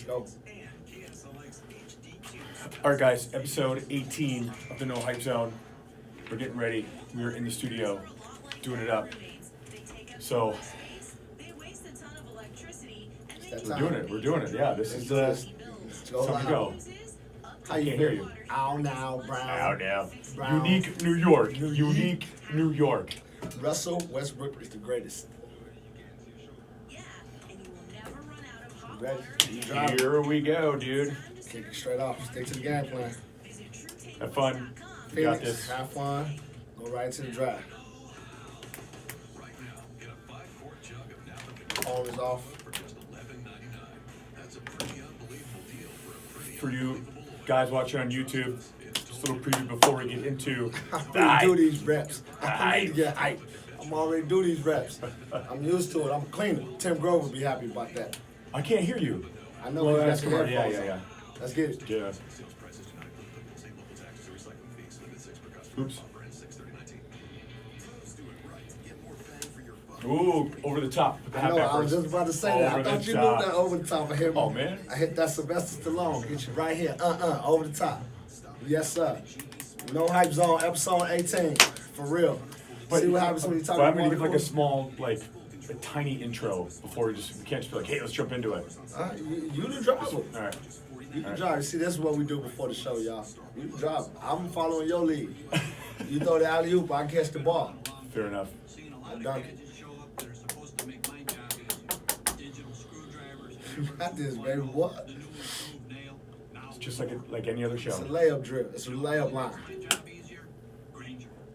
Go. All right, guys, episode 18 of the No Hype Zone. We're getting ready. We're in the studio doing it up. So, we're doing it. We're doing it. Yeah, this is time to go. How I you can't hear feel? you. Now, Brown. Now. Brown. Unique New York. Unique New York. Russell Westbrook is the greatest. Ready? You drive. Here we go, dude. Kick it straight off. Stick to the game plan. Have fun. You got Phoenix, this. have fun. Go right into the drive. Arm is off. For you guys watching on YouTube, just a little preview before we get into I already do these reps. I need to get hype. I'm already do these reps. I'm used to it. I'm cleaner. Tim Grove would be happy about that. I can't hear you. I know Well, you got that's the smart. headphones Yeah. on. Let's get it. Yeah. Oops. Ooh, over the top. With the I half know, I was efforts. just about to say that. I Over thought the you knew top. that over the top. I hit, Oh, man. I hit that Sylvester Stallone. Get you right here. Over the top. Yes, sir. No Hype Zone, episode 18. For real. See what happens when you talk But I'm about gonna give like a water small, like a tiny intro before we can't just be like, hey, let's jump into it. cooler. You the driver. All right. You the driver. See, this is what we do before the show, y'all. You the driver. I'm following your lead. You throw the alley-oop, I catch the ball. Fair enough. I dunk it. You got this, baby. What? It's just like any other It's a show. layup drip. It's a layup line.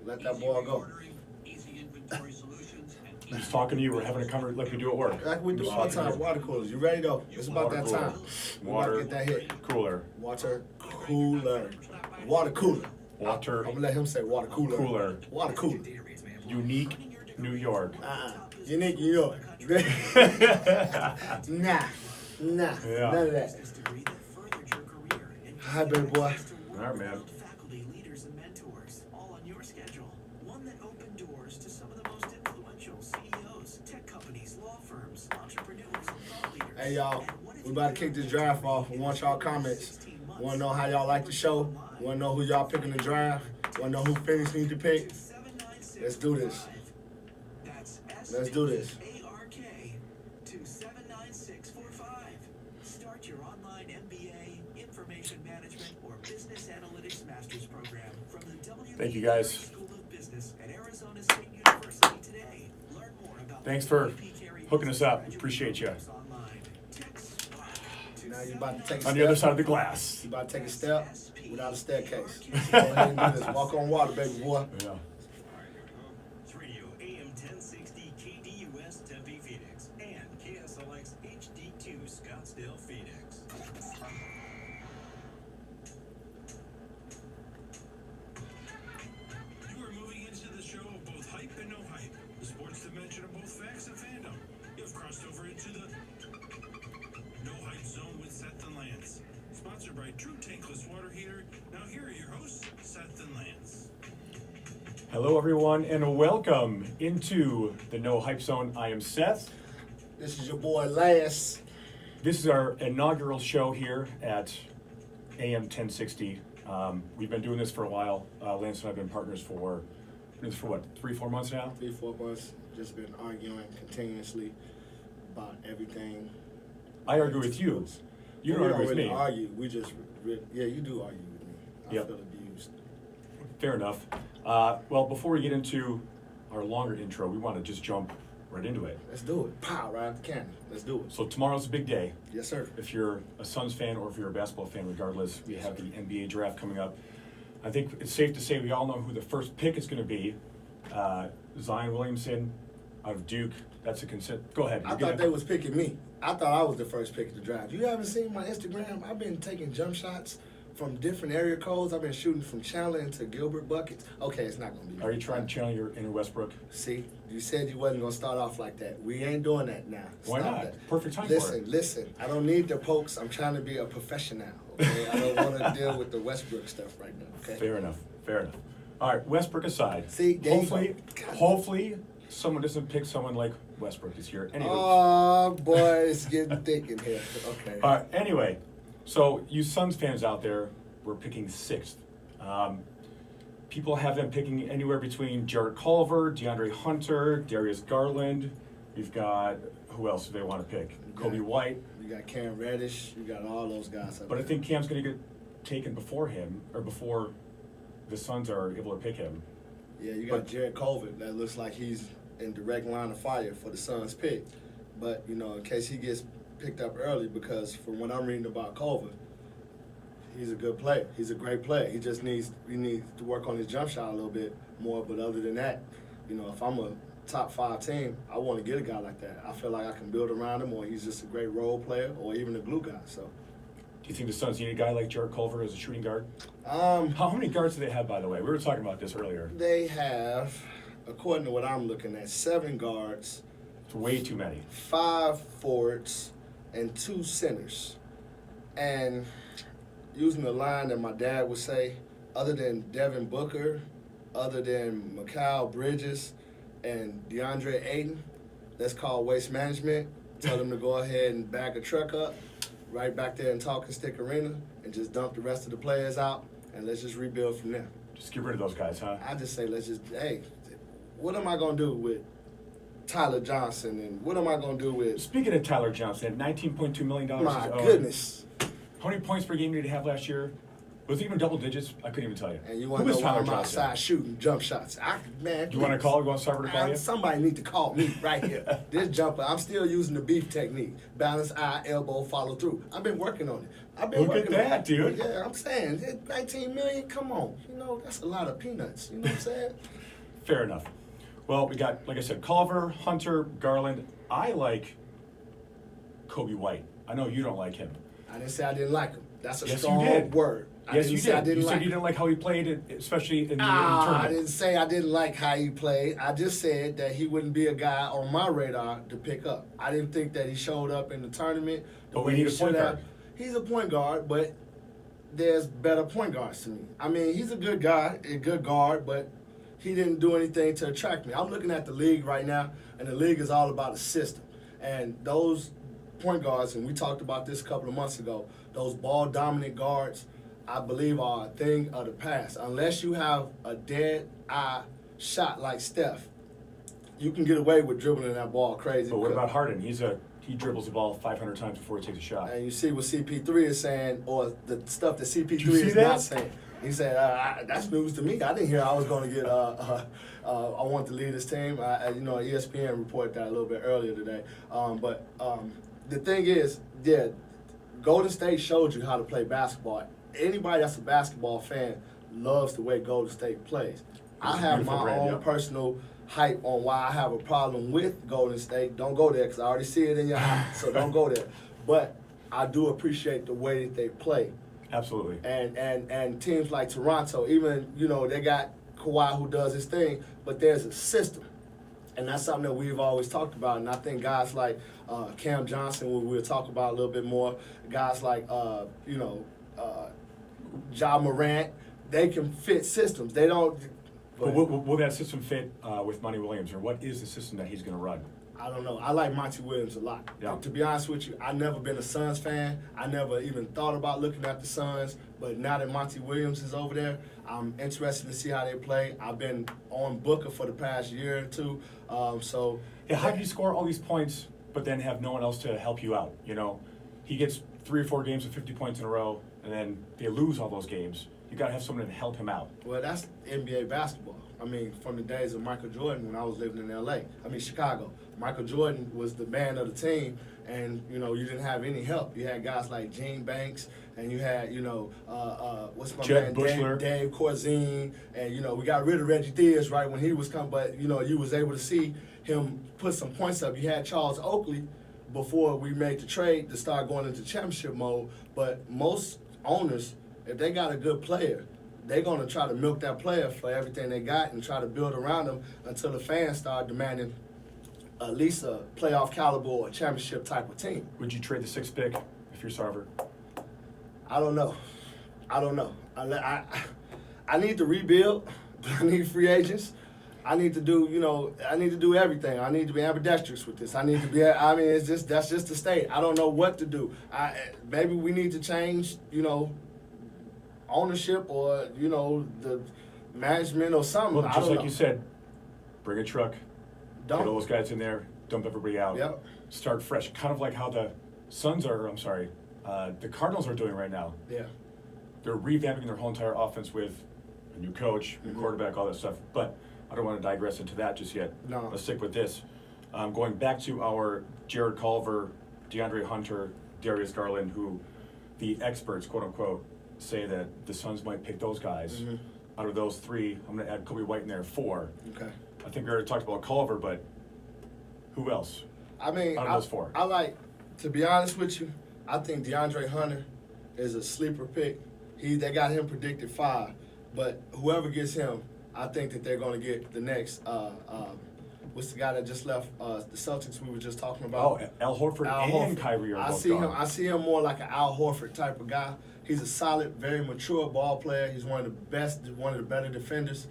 Let that ball go. I'm just talking to you. We're having a conversation like we do at work. Like we do Just all the talking to time. you. Water coolers. You ready though? It's about that Water time. cooler. We Water about to get that hit. cooler. Water cooler. Water cooler. Water I'm gonna let him say water cooler. cooler. Water cooler. Unique New York. Unique New York. Nah. Yeah. None of that. Hi, baby boy. All right, man. Faculty, leaders, and mentors, all on your schedule. One that opened doors to some of the most influential CEOs, tech companies, law firms, entrepreneurs, and thought leaders. Hey, y'all. We about to kick this draft off. We want y'all comments. We want to know how y'all like the show. We want to know who y'all picking the draft. We want to know who Phoenix need to pick. Let's do this. Let's do this. ARK to 79645. Start your online MBA, Information Management, or Business Analytics Master's Program from the Thank you, guys. School of Business at Arizona State University today. Learn more about Thanks for hooking us up. Appreciate you. Now you about to take a On step. the other side of the glass. You about to take a step without a staircase. Go ahead and do this. Walk on water, baby boy. Yeah. Radio AM 1060 KDUS Tempe Phoenix and KSLX HD2 Scottsdale Phoenix. You are moving into the show of both hype and no hype, the sports dimension of both facts and fandom. You have crossed over into the No Hype Zone with Seth and Lance. Sponsored by trutankless water heater. Now here are your hosts, Seth and Lance. Hello, everyone, and welcome into the No Hype Zone. I am Seth. This is your boy Lance. This is our inaugural show here at AM 1060. We've been doing this for a while. Lance and I have been partners for what, 3-4 months now? 3-4 months. Just been arguing continuously about everything. I argue with you. You don't We argue with really me. argue. We just, yeah, you do argue with me. I Yep. feel abused. Fair enough. Well, before we get into our longer intro, we want to just jump right into it. Let's do it. Pow, right out the cannon. Let's do it. So tomorrow's a big day. Yes, sir. If you're a Suns fan or if you're a basketball fan, regardless, we have the NBA draft coming up. I think it's safe to say we all know who the first pick is going to be. Zion Williamson out of Duke. That's a consent. Go ahead. I thought they was picking me. I thought I was the first pick of the draft. You haven't seen my Instagram? I've been taking jump shots from different area codes. I've been shooting from Chandler into Gilbert buckets. Okay, it's not going to be. Are you trying to channel your inner Westbrook? See, you said you wasn't going to start off like that. We ain't doing that now. Why Stop not? that. Perfect time listen, for it. Listen, I don't need the pokes. I'm trying to be a professional. Okay, I don't want to deal with the Westbrook stuff right now. Okay. Fair enough. Fair enough. All right, Westbrook aside. See, there you hopefully, go. hopefully someone doesn't pick someone like Westbrook this year. Anywho. Oh, boy, it's getting thick in here. Okay. Anyway, so you Suns fans out there, we're picking 6th. People have them picking anywhere between Jarrett Culver, DeAndre Hunter, Darius Garland. We've got, who else do they want to pick? Kobe White. You got Cam Reddish. You got all those guys up But there. I think Cam's going to get taken before him, or before the Suns are able to pick him. Yeah, you got Jarrett Culver. That looks like he's in direct line of fire for the Suns pick. But, you know, in case he gets picked up early, because from what I'm reading about Culver, he's a good player. He's a great player. He needs to work on his jump shot a little bit more. But other than that, you know, if I'm a top 5 team, I want to get a guy like that. I feel like I can build around him, or he's just a great role player, or even a glue guy. So, Do you think the Suns need a guy like Jarrett Culver as a shooting guard? how How many guards do they have, by the way? We were talking about this earlier. they have, according to what I'm looking at, 7 guards, It's way too many. 5 forwards, and 2 centers. And using the line that my dad would say, other than Devin Booker, other than Mikal Bridges and DeAndre Ayton, that's called waste management. Tell them to go ahead and back a truck up right back there in Talking Stick Arena and just dump the rest of the players out, and let's just rebuild from there. Just get rid of those guys, huh? I just say, hey, what am I going to do with Tyler Johnson, and what am I going to do with, Speaking of Tyler Johnson, at $19.2 million. my he's owed. goodness. How many points per game did he have last year? Was it even double digits? I couldn't even tell you. And you Who want to is know why Tyler I'm Johnson? outside shooting jump shots? Man, Do you want to call? You want Sarver to call you? Somebody need to call me right here. This jumper, I'm still using the beef technique. Balance eye, elbow, follow through. I've been working on it. Look at that, dude. Yeah, I'm saying, 19 million, come on. You know, that's a lot of peanuts. You know what I'm saying? Fair enough. Well, we got, like I said, Culver, Hunter, Garland. I like Kobe White. I know you don't like him. I didn't say I didn't like him. That's a Yes, you strong did. word. I Yes, didn't you say I did. didn't You like said you him. didn't like how he played, especially in the I tournament. didn't say I didn't like how he played. I just said that he wouldn't be a guy on my radar to pick up. I didn't think that he showed up in the tournament the But we way need he a point should have. guard. He's a point guard, but there's better point guards to me. I mean, he's a good guy, a good guard, but he didn't do anything to attract me. I'm looking at the league right now, and the league is all about a system. And those point guards, and we talked about this a couple of months ago, those ball-dominant guards, I believe are a thing of the past. Unless you have a dead-eye shot like Steph, you can get away with dribbling that ball crazy. But what about Harden? He dribbles the ball 500 times before he takes a shot. And you see what CP3 is saying, or the stuff that CP3 Did you see is that? not saying. He said, that's news to me. I didn't hear I was going to get, I want to lead this team. ESPN reported that a little bit earlier today. But the thing is, yeah, Golden State showed you how to play basketball. Anybody that's a basketball fan loves the way Golden State plays. I a have beautiful my brand, own yeah. personal hype on why I have a problem with Golden State. Don't go there because I already see it in your eye, so don't go there. But I do appreciate the way that they play. Absolutely. And teams like Toronto, even, they got Kawhi who does his thing, but there's a system. And that's something that we've always talked about. And I think guys like Cam Johnson, who we'll talk about a little bit more, guys like, Ja Morant, they can fit systems. They don't. But will that system fit with Monty Williams, or what is the system that he's going to run? I don't know. I like Monty Williams a lot. Yeah. To be honest with you, I've never been a Suns fan. I never even thought about looking at the Suns. But now that Monty Williams is over there, I'm interested to see how they play. I've been on Booker for the past year or two. Yeah, how do you score all these points, but then have no one else to help you out? He gets 3 or 4 games of 50 points in a row, and then they lose all those games. You got to have someone to help him out. Well, that's NBA basketball. I mean, from the days of Michael Jordan when I was living in Chicago. Michael Jordan was the man of the team, and, you didn't have any help. You had guys like Gene Banks, and you had, what's my Jed man, Bushler. Dave Corzine, and, we got rid of Reggie Theus right when he was coming, but, you was able to see him put some points up. You had Charles Oakley before we made the trade to start going into championship mode, but most owners, if they got a good player, they're going to try to milk that player for everything they got and try to build around them until the fans start demanding at least a playoff caliber or a championship type of team. Would you trade the 6th pick if you're Sarver? I don't know. I need to rebuild. I need free agents. I need to do, I need to do everything. I need to be ambidextrous with this. I need to be. I mean, that's just the state. I don't know what to do. Maybe we need to change, ownership or the management or something. Well, I just don't like know. you said, bring a truck, Dump. get all those guys in there, dump everybody out, Yep. start fresh. Kind of like how the the Cardinals are doing right now. Yeah. They're revamping their whole entire offense with a new coach, new quarterback, all that stuff. But I don't want to digress into that just yet. No. Let's stick with this. Going back to our Jared Culver, DeAndre Hunter, Darius Garland, who the experts, quote unquote, say that the Suns might pick those guys. Out of those three, I'm going to add Kobe White in there, 4. Okay. I think we already talked about Culver, but who else? I mean, Out of those 4. I like, to be honest with you, I think DeAndre Hunter is a sleeper pick. They got him predicted 5, but whoever gets him, I think that they're going to get the next. What's the guy that just left the Celtics? We were just talking about. Oh, Al Horford and Kyrie are both gone. I see him more like an Al Horford type of guy. He's a solid, very mature ball player. He's one of the better defenders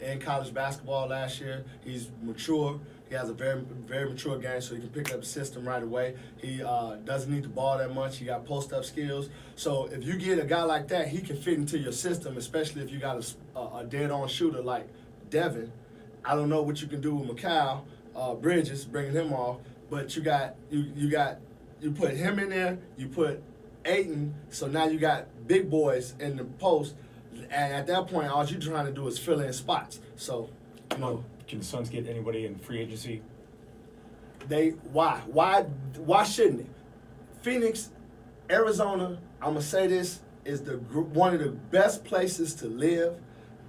in college basketball last year. He's mature. He has a very, very mature game, so he can pick up the system right away. He doesn't need the ball that much. He got post-up skills. So if you get a guy like that, he can fit into your system, especially if you got a dead-on shooter like Devin. I don't know what you can do with Mikal Bridges, bringing him off, but you put him in there, you put Ayton, so now you got big boys in the post, and at that point, all you're trying to do is fill in spots. So, Can the Suns get anybody in free agency? Why shouldn't it? Phoenix, Arizona, I'm gonna say this, is one of the best places to live.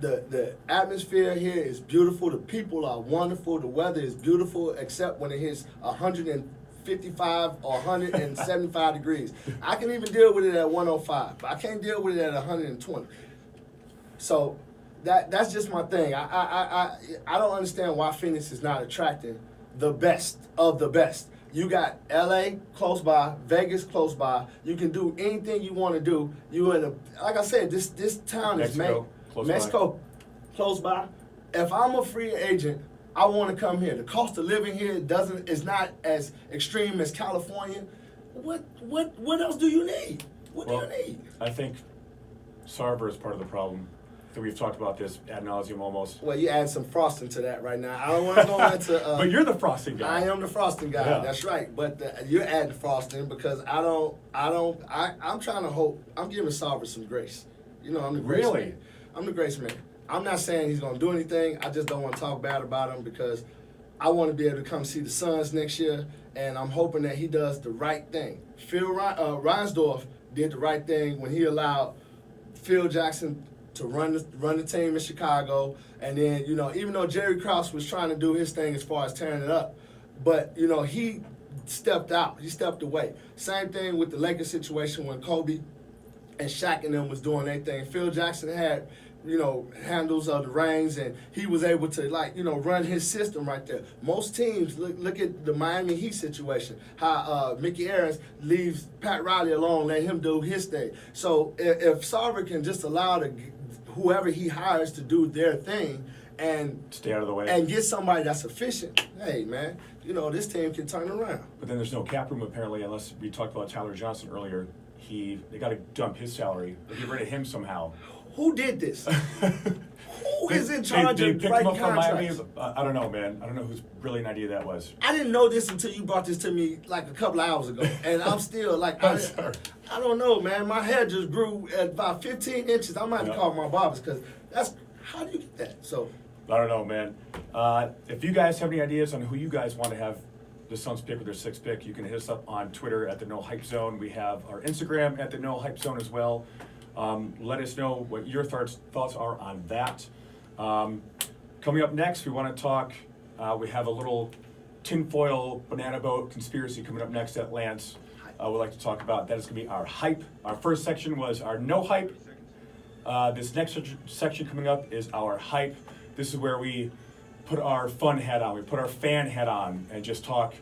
The atmosphere here is beautiful. The people are wonderful. The weather is beautiful, except when it hits 155 or 175 degrees. I can even deal with it at 105, but I can't deal with it at 120. So that's just my thing. I don't understand why Phoenix is not attracting the best of the best. You got LA close by, Vegas close by. You can do anything you want to do. Like I said, this town is Mexico close by. If I'm a free agent, I want to come here. The cost of living here is not as extreme as California. What else do you need? What do you need? I think Sarver is part of the problem. I think we've talked about this ad nauseum almost. Well, you add some frosting to that right now. I don't want to go into. But you're the frosting guy. I am the frosting guy. Yeah. That's right. But you're adding frosting because I'm trying to hope. I'm giving Sarver some grace. I'm the grace Really? man. I'm the grace man. I'm not saying he's going to do anything. I just don't want to talk bad about him because I want to be able to come see the Suns next year, and I'm hoping that he does the right thing. Phil Reinsdorf did the right thing when he allowed Phil Jackson to run the team in Chicago, and then even though Jerry Krause was trying to do his thing as far as tearing it up, but he stepped out, he stepped away. Same thing with the Lakers situation when Kobe and Shaq and them was doing their thing. Phil Jackson had handles of the reins, and he was able to run his system right there. Most teams look at the Miami Heat situation, how Mickey Arons leaves Pat Riley alone, let him do his thing. So if Sarver can just allow whoever he hires to do their thing and stay out of the way and get somebody that's efficient, hey man, this team can turn around. But then there's no cap room apparently, unless we talked about Tyler Johnson earlier. They got to dump his salary, or get rid of him somehow. Who did this? Who is in charge they of picked him writing up from Miami. contracts? I don't know, man. I don't know whose brilliant idea that was. I didn't know this until you brought this to me like a couple of hours ago, and I'm still like, I don't know, man. My hair just grew at about 15 inches. I might have to call my barbers because how do you get that? So I don't know, man. If you guys have any ideas on who you guys want to have the Suns pick with their 6th pick, you can hit us up on Twitter at the No Hype Zone. We have our Instagram at the No Hype Zone as well. Let us know what your thoughts are on that. Coming up next, we want to talk. We have a little tinfoil banana boat conspiracy coming up next at Lance. We'd like to talk about. That is going to be our hype. Our first section was our no hype. This next section coming up is our hype. This is where we put our fun hat on, we put our fan hat on, and just talk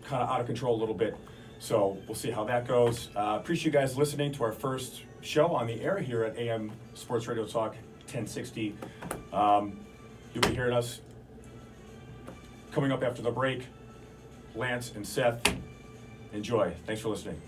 kind of out of control a little bit. So we'll see how that goes. Appreciate you guys listening to our first show on the air here at AM Sports Radio Talk 1060. You'll be hearing us coming up after the break. Lance and Seth, enjoy. Thanks for listening.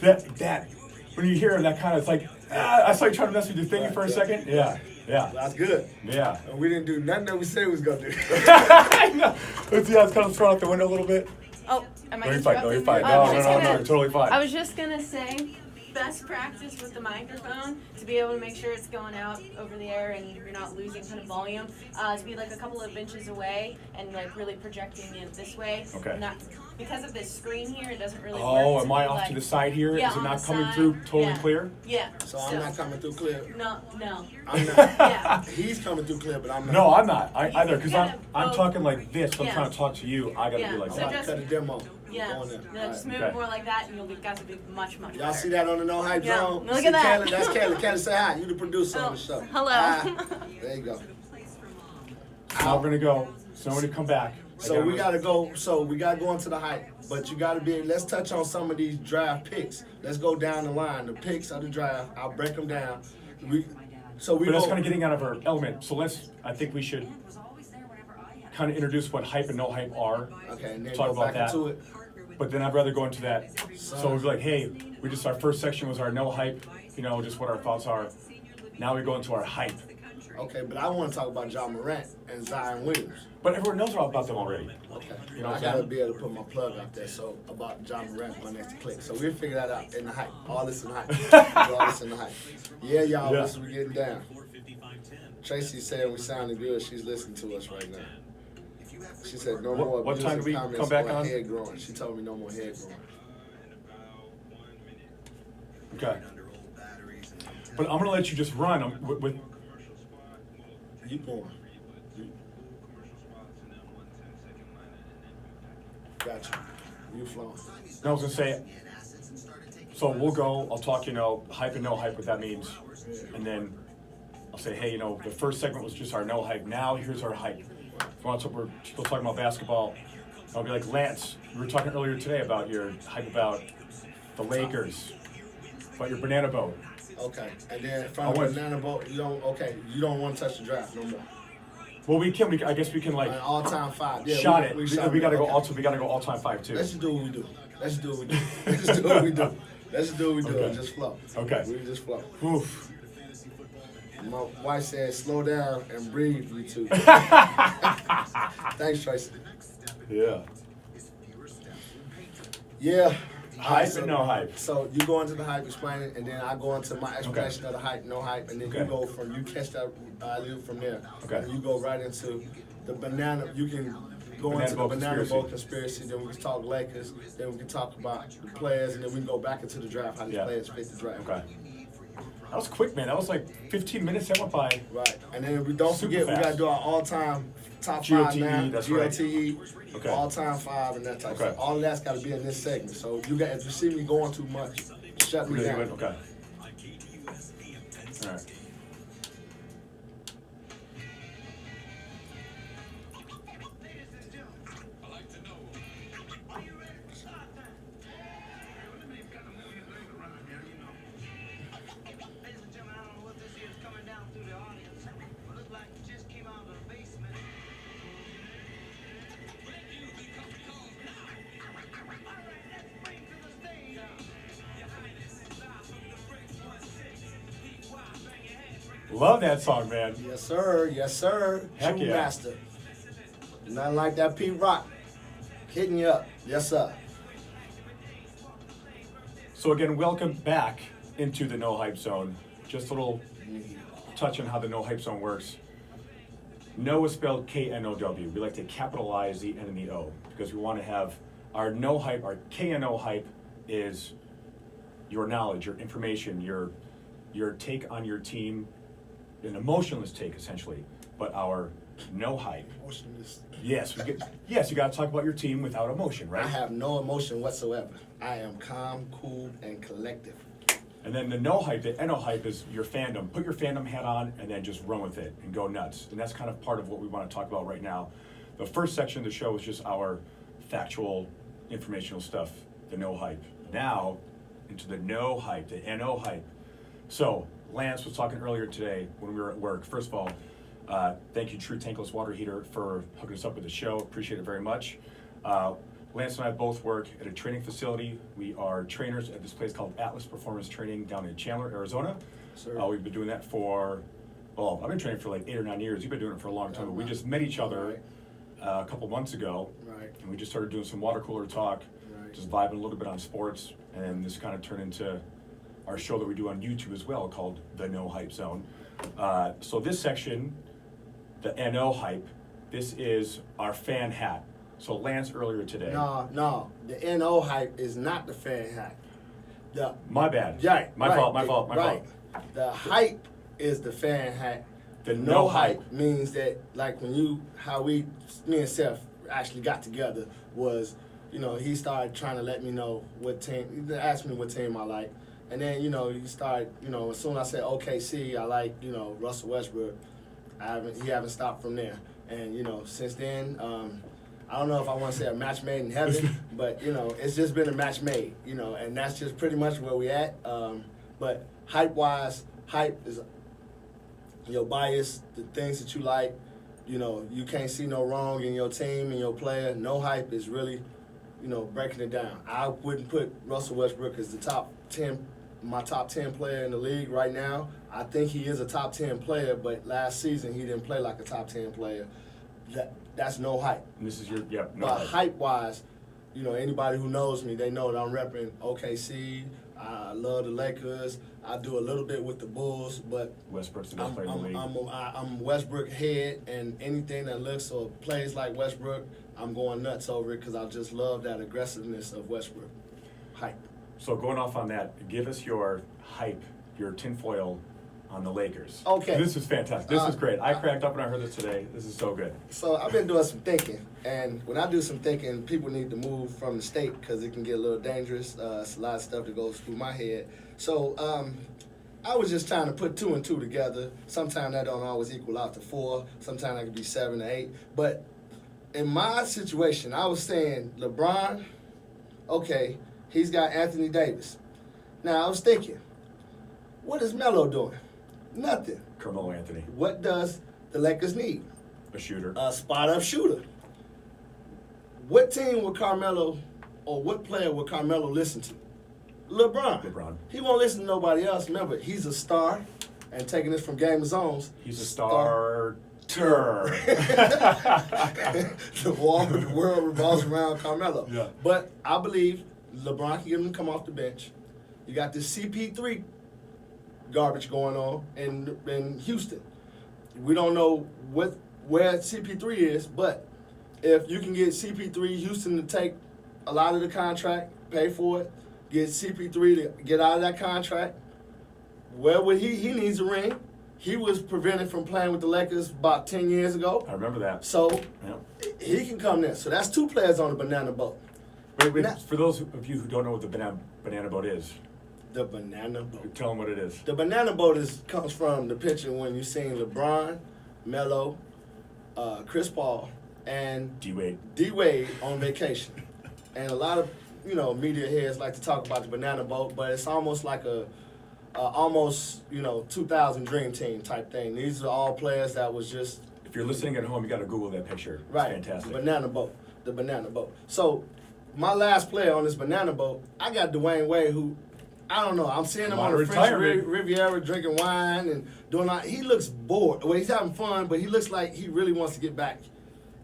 That when you hear that kind of, it's like, I saw you trying to mess with your thingy for a second. Yeah. That's good. Yeah. And we didn't do nothing that we said we was gonna do. I know. Let's see how it's kind of thrown out the window a little bit. Oh, am I No, you're fine. No, you're fine. interrupting? No, you're totally fine. I was just gonna say, best practice with the microphone to be able to make sure it's going out over the air and you're not losing kind of volume. To be like a couple of inches away and like really projecting it this way. Okay. Not because of this screen here, it doesn't really work. Oh, am I be off like, to the side here? Yeah, Is it on not the coming side. through totally Yeah. clear? Yeah. So I'm not coming through clear. No. I'm not. Yeah. He's coming through clear, but I'm not. No, I'm not. Either because I'm gotta- talking like this. But I'm Yeah. trying to talk to you. I gotta Yeah. be like So All right, that. just- cut a demo. Yeah. Go on there. No, All just right. move Okay. it more like that and you'll be guys will be much better. Y'all see that on the No Hype Yeah. Zone? Look See at that. Kelly? That's Kelly. Kelly, say hi. You the producer on the show. Hello. Ah, there you go. Now we're gonna go. So when you come back. So we gotta go. So we gotta go into the hype, but you gotta be. Let's touch on some of these draft picks. Let's go down the line. The picks of the draft. I'll break them down. But that's kind of getting out of our element. So I think we should kind of introduce what hype and no hype are. Okay, and then Talk go about back that. into it. But then I'd rather go into that. So we'd be like, hey, our first section was our no hype, just what our thoughts are. Now we go into our hype. Okay, but I want to talk about John Morant and Zion Williams. But everyone knows all about them already. Okay. You know I what I'm gotta saying? be able to put my plug out there. So about John Morant on next click. So we'll figure that out in the hype. All this in the hype. All this in the hype. Yeah, y'all. Yeah. Listen, we getting down. Tracy said we sounding good. She's listening to us right now. She said no more What time do we comments come back on on? head growing. She told me no more head growing. Okay. But I'm gonna let you just run with You going. Gotcha. You flowing. I was gonna say, so we'll go, I'll talk, hype and no hype, what that means. And then I'll say, hey, the first segment was just our no hype. Now here's our hype. If you want to, we're still talking about basketball. I'll be like, Lance, we were talking earlier today about your hype about the Lakers, about your banana boat. Okay. And then from the banana boat, you don't want to touch the draft no more. Well, we can. I guess we can like An all-time 5. Yeah, shot it. We We gotta go. okay. Also, we gotta go all-time 5 too. Let's just do what we do. Let's just do what we do. Let's just do what we do. Let's just do what we do Okay. and just flow. Okay. We just flow. Oof. My wife said, slow down and breathe, you two. Thanks, Tracy. Yeah. Yeah. Hype and no hype. So you go into the hype, explain it, and then I go into my explanation of the hype, no hype, and then Okay. you go from, you catch that alley from there. Okay. And you go right into the banana, you can go Banana into the boat banana conspiracy. boat conspiracy, then we can talk Lakers, then we can talk about the players, and then we can go back into the draft, how these Yeah. players fit the draft. Okay. That was quick, man. That was like 15 minutes that went by. Right. And then we don't Super forget, we fast. got to do our all-time top GOTE, 5 now. that's right. GOTE, Okay. all-time 5 and that type of Okay. stuff. All of that's got to be in this segment. So if you see me going too much, shut me Really down. good. Okay. All right. Love that song, man. Yes, sir. Yes, sir. Heck True yeah. master. Nothing like that Pete Rock hitting you up. Yes, sir. So again, welcome back into the No Hype Zone. Just a little touch on how the No Hype Zone works. No is spelled KNOW. We like to capitalize the N and the O because we want to have our No Hype, our KNO hype is your knowledge, your information, your take on your team, an emotionless take essentially. But our No Hype, Emotionless. yes, you got to talk about your team without emotion, right? I have no emotion whatsoever. I am calm, cool, and collective. And then the no hype, the NO hype is your fandom. Put your fandom hat on and then just run with it and go nuts. And that's kind of part of what we want to talk about right now. The first section of the show is just our factual, informational stuff, the no hype. Now, into the no hype, the NO hype. So, Lance was talking earlier today when we were at work. First of all, thank you, True Tankless Water Heater, for hooking us up with the show. Appreciate it very much. Lance and I both work at a training facility. We are trainers at this place called Atlas Performance Training down in Chandler, Arizona. Sir. We've been doing that for, well, I've been training for like 8 or 9 years. You've been doing it for a long time, but we just met each other a couple months ago, Right. and we just started doing some water cooler talk, Right. just vibing a little bit on sports, and this kind of turned into our show that we do on YouTube as well called the No Hype Zone. So this section, the kNOw Hype, this is our fan hat. So Lance earlier today. No, the kNOw Hype is not the fan hat. My bad. Right. My fault. My fault. The hype is the fan hat. The No no hype means that, like, me and Seth actually got together was, he started trying to let me know what team, he asked me what team I like. And then, he started, as soon as I said OKC, I like, Russell Westbrook, he haven't stopped from there. And, since then, I don't know if I want to say a match made in heaven, but, it's just been a match made, and that's just pretty much where we at. But hype-wise, hype is your bias, the things that you like, you can't see no wrong in your team and your player. No hype is really, breaking it down. I wouldn't put Russell Westbrook as my top 10 player in the league right now. I think he is a top 10 player, but last season he didn't play like a top 10 player. That's no hype. And this is your, no But hype. hype-wise, anybody who knows me, they know that I'm repping OKC. I love the Lakers. I do a little bit with the Bulls, but Westbrook's the best player in the league. I'm Westbrook head, and anything that looks or plays like Westbrook, I'm going nuts over it because I just love that aggressiveness of Westbrook. Hype. So going off on that, give us your hype, your tinfoil on the Lakers. Okay. This is fantastic. This is great. I cracked up when I heard this today. This is so good. So I've been doing some thinking, and when I do some thinking, people need to move from the state because it can get a little dangerous. It's a lot of stuff that goes through my head. So I was just trying to put 2 and 2 together. Sometimes that don't always equal out to 4. Sometimes that could be 7 or 8. But in my situation, I was saying LeBron, okay, he's got Anthony Davis. Now I was thinking, what is Melo doing? Nothing. Carmelo Anthony, What does the Lakers need? a shooter. A spot-up shooter. What team would Carmelo, or what player would Carmelo listen to? LeBron. He won't listen to nobody else. Remember, he's a star, and taking this from Game of Zones. He's a starter. The world revolves around Carmelo. Yeah. But I believe LeBron can get him to come off the bench. You got this CP3 garbage going on in Houston. We don't know where CP3 is, but if you can get CP3 Houston to take a lot of the contract, pay for it, get CP3 to get out of that contract, where would he needs a ring. He was prevented from playing with the Lakers about 10 years ago. I remember that. So Yeah. he can come there. So that's 2 players on the banana boat. Wait, Now- for those of you who don't know what the banana boat is, The banana boat. tell them what it is. The banana boat comes from the picture when you seen LeBron, Melo, Chris Paul, and D-Wade. D-Wade on vacation. And a lot of, media heads like to talk about the banana boat, but it's almost like a 2000 Dream Team type thing. These are all players that was just If you're listening at home, you got to Google that picture. It's right. fantastic. The banana boat. So my last player on this banana boat, I got Dwayne Wade, who I don't know. I'm seeing him on the French Retirement. Riviera drinking wine and doing all. He looks bored. Well, he's having fun, but he looks like he really wants to get back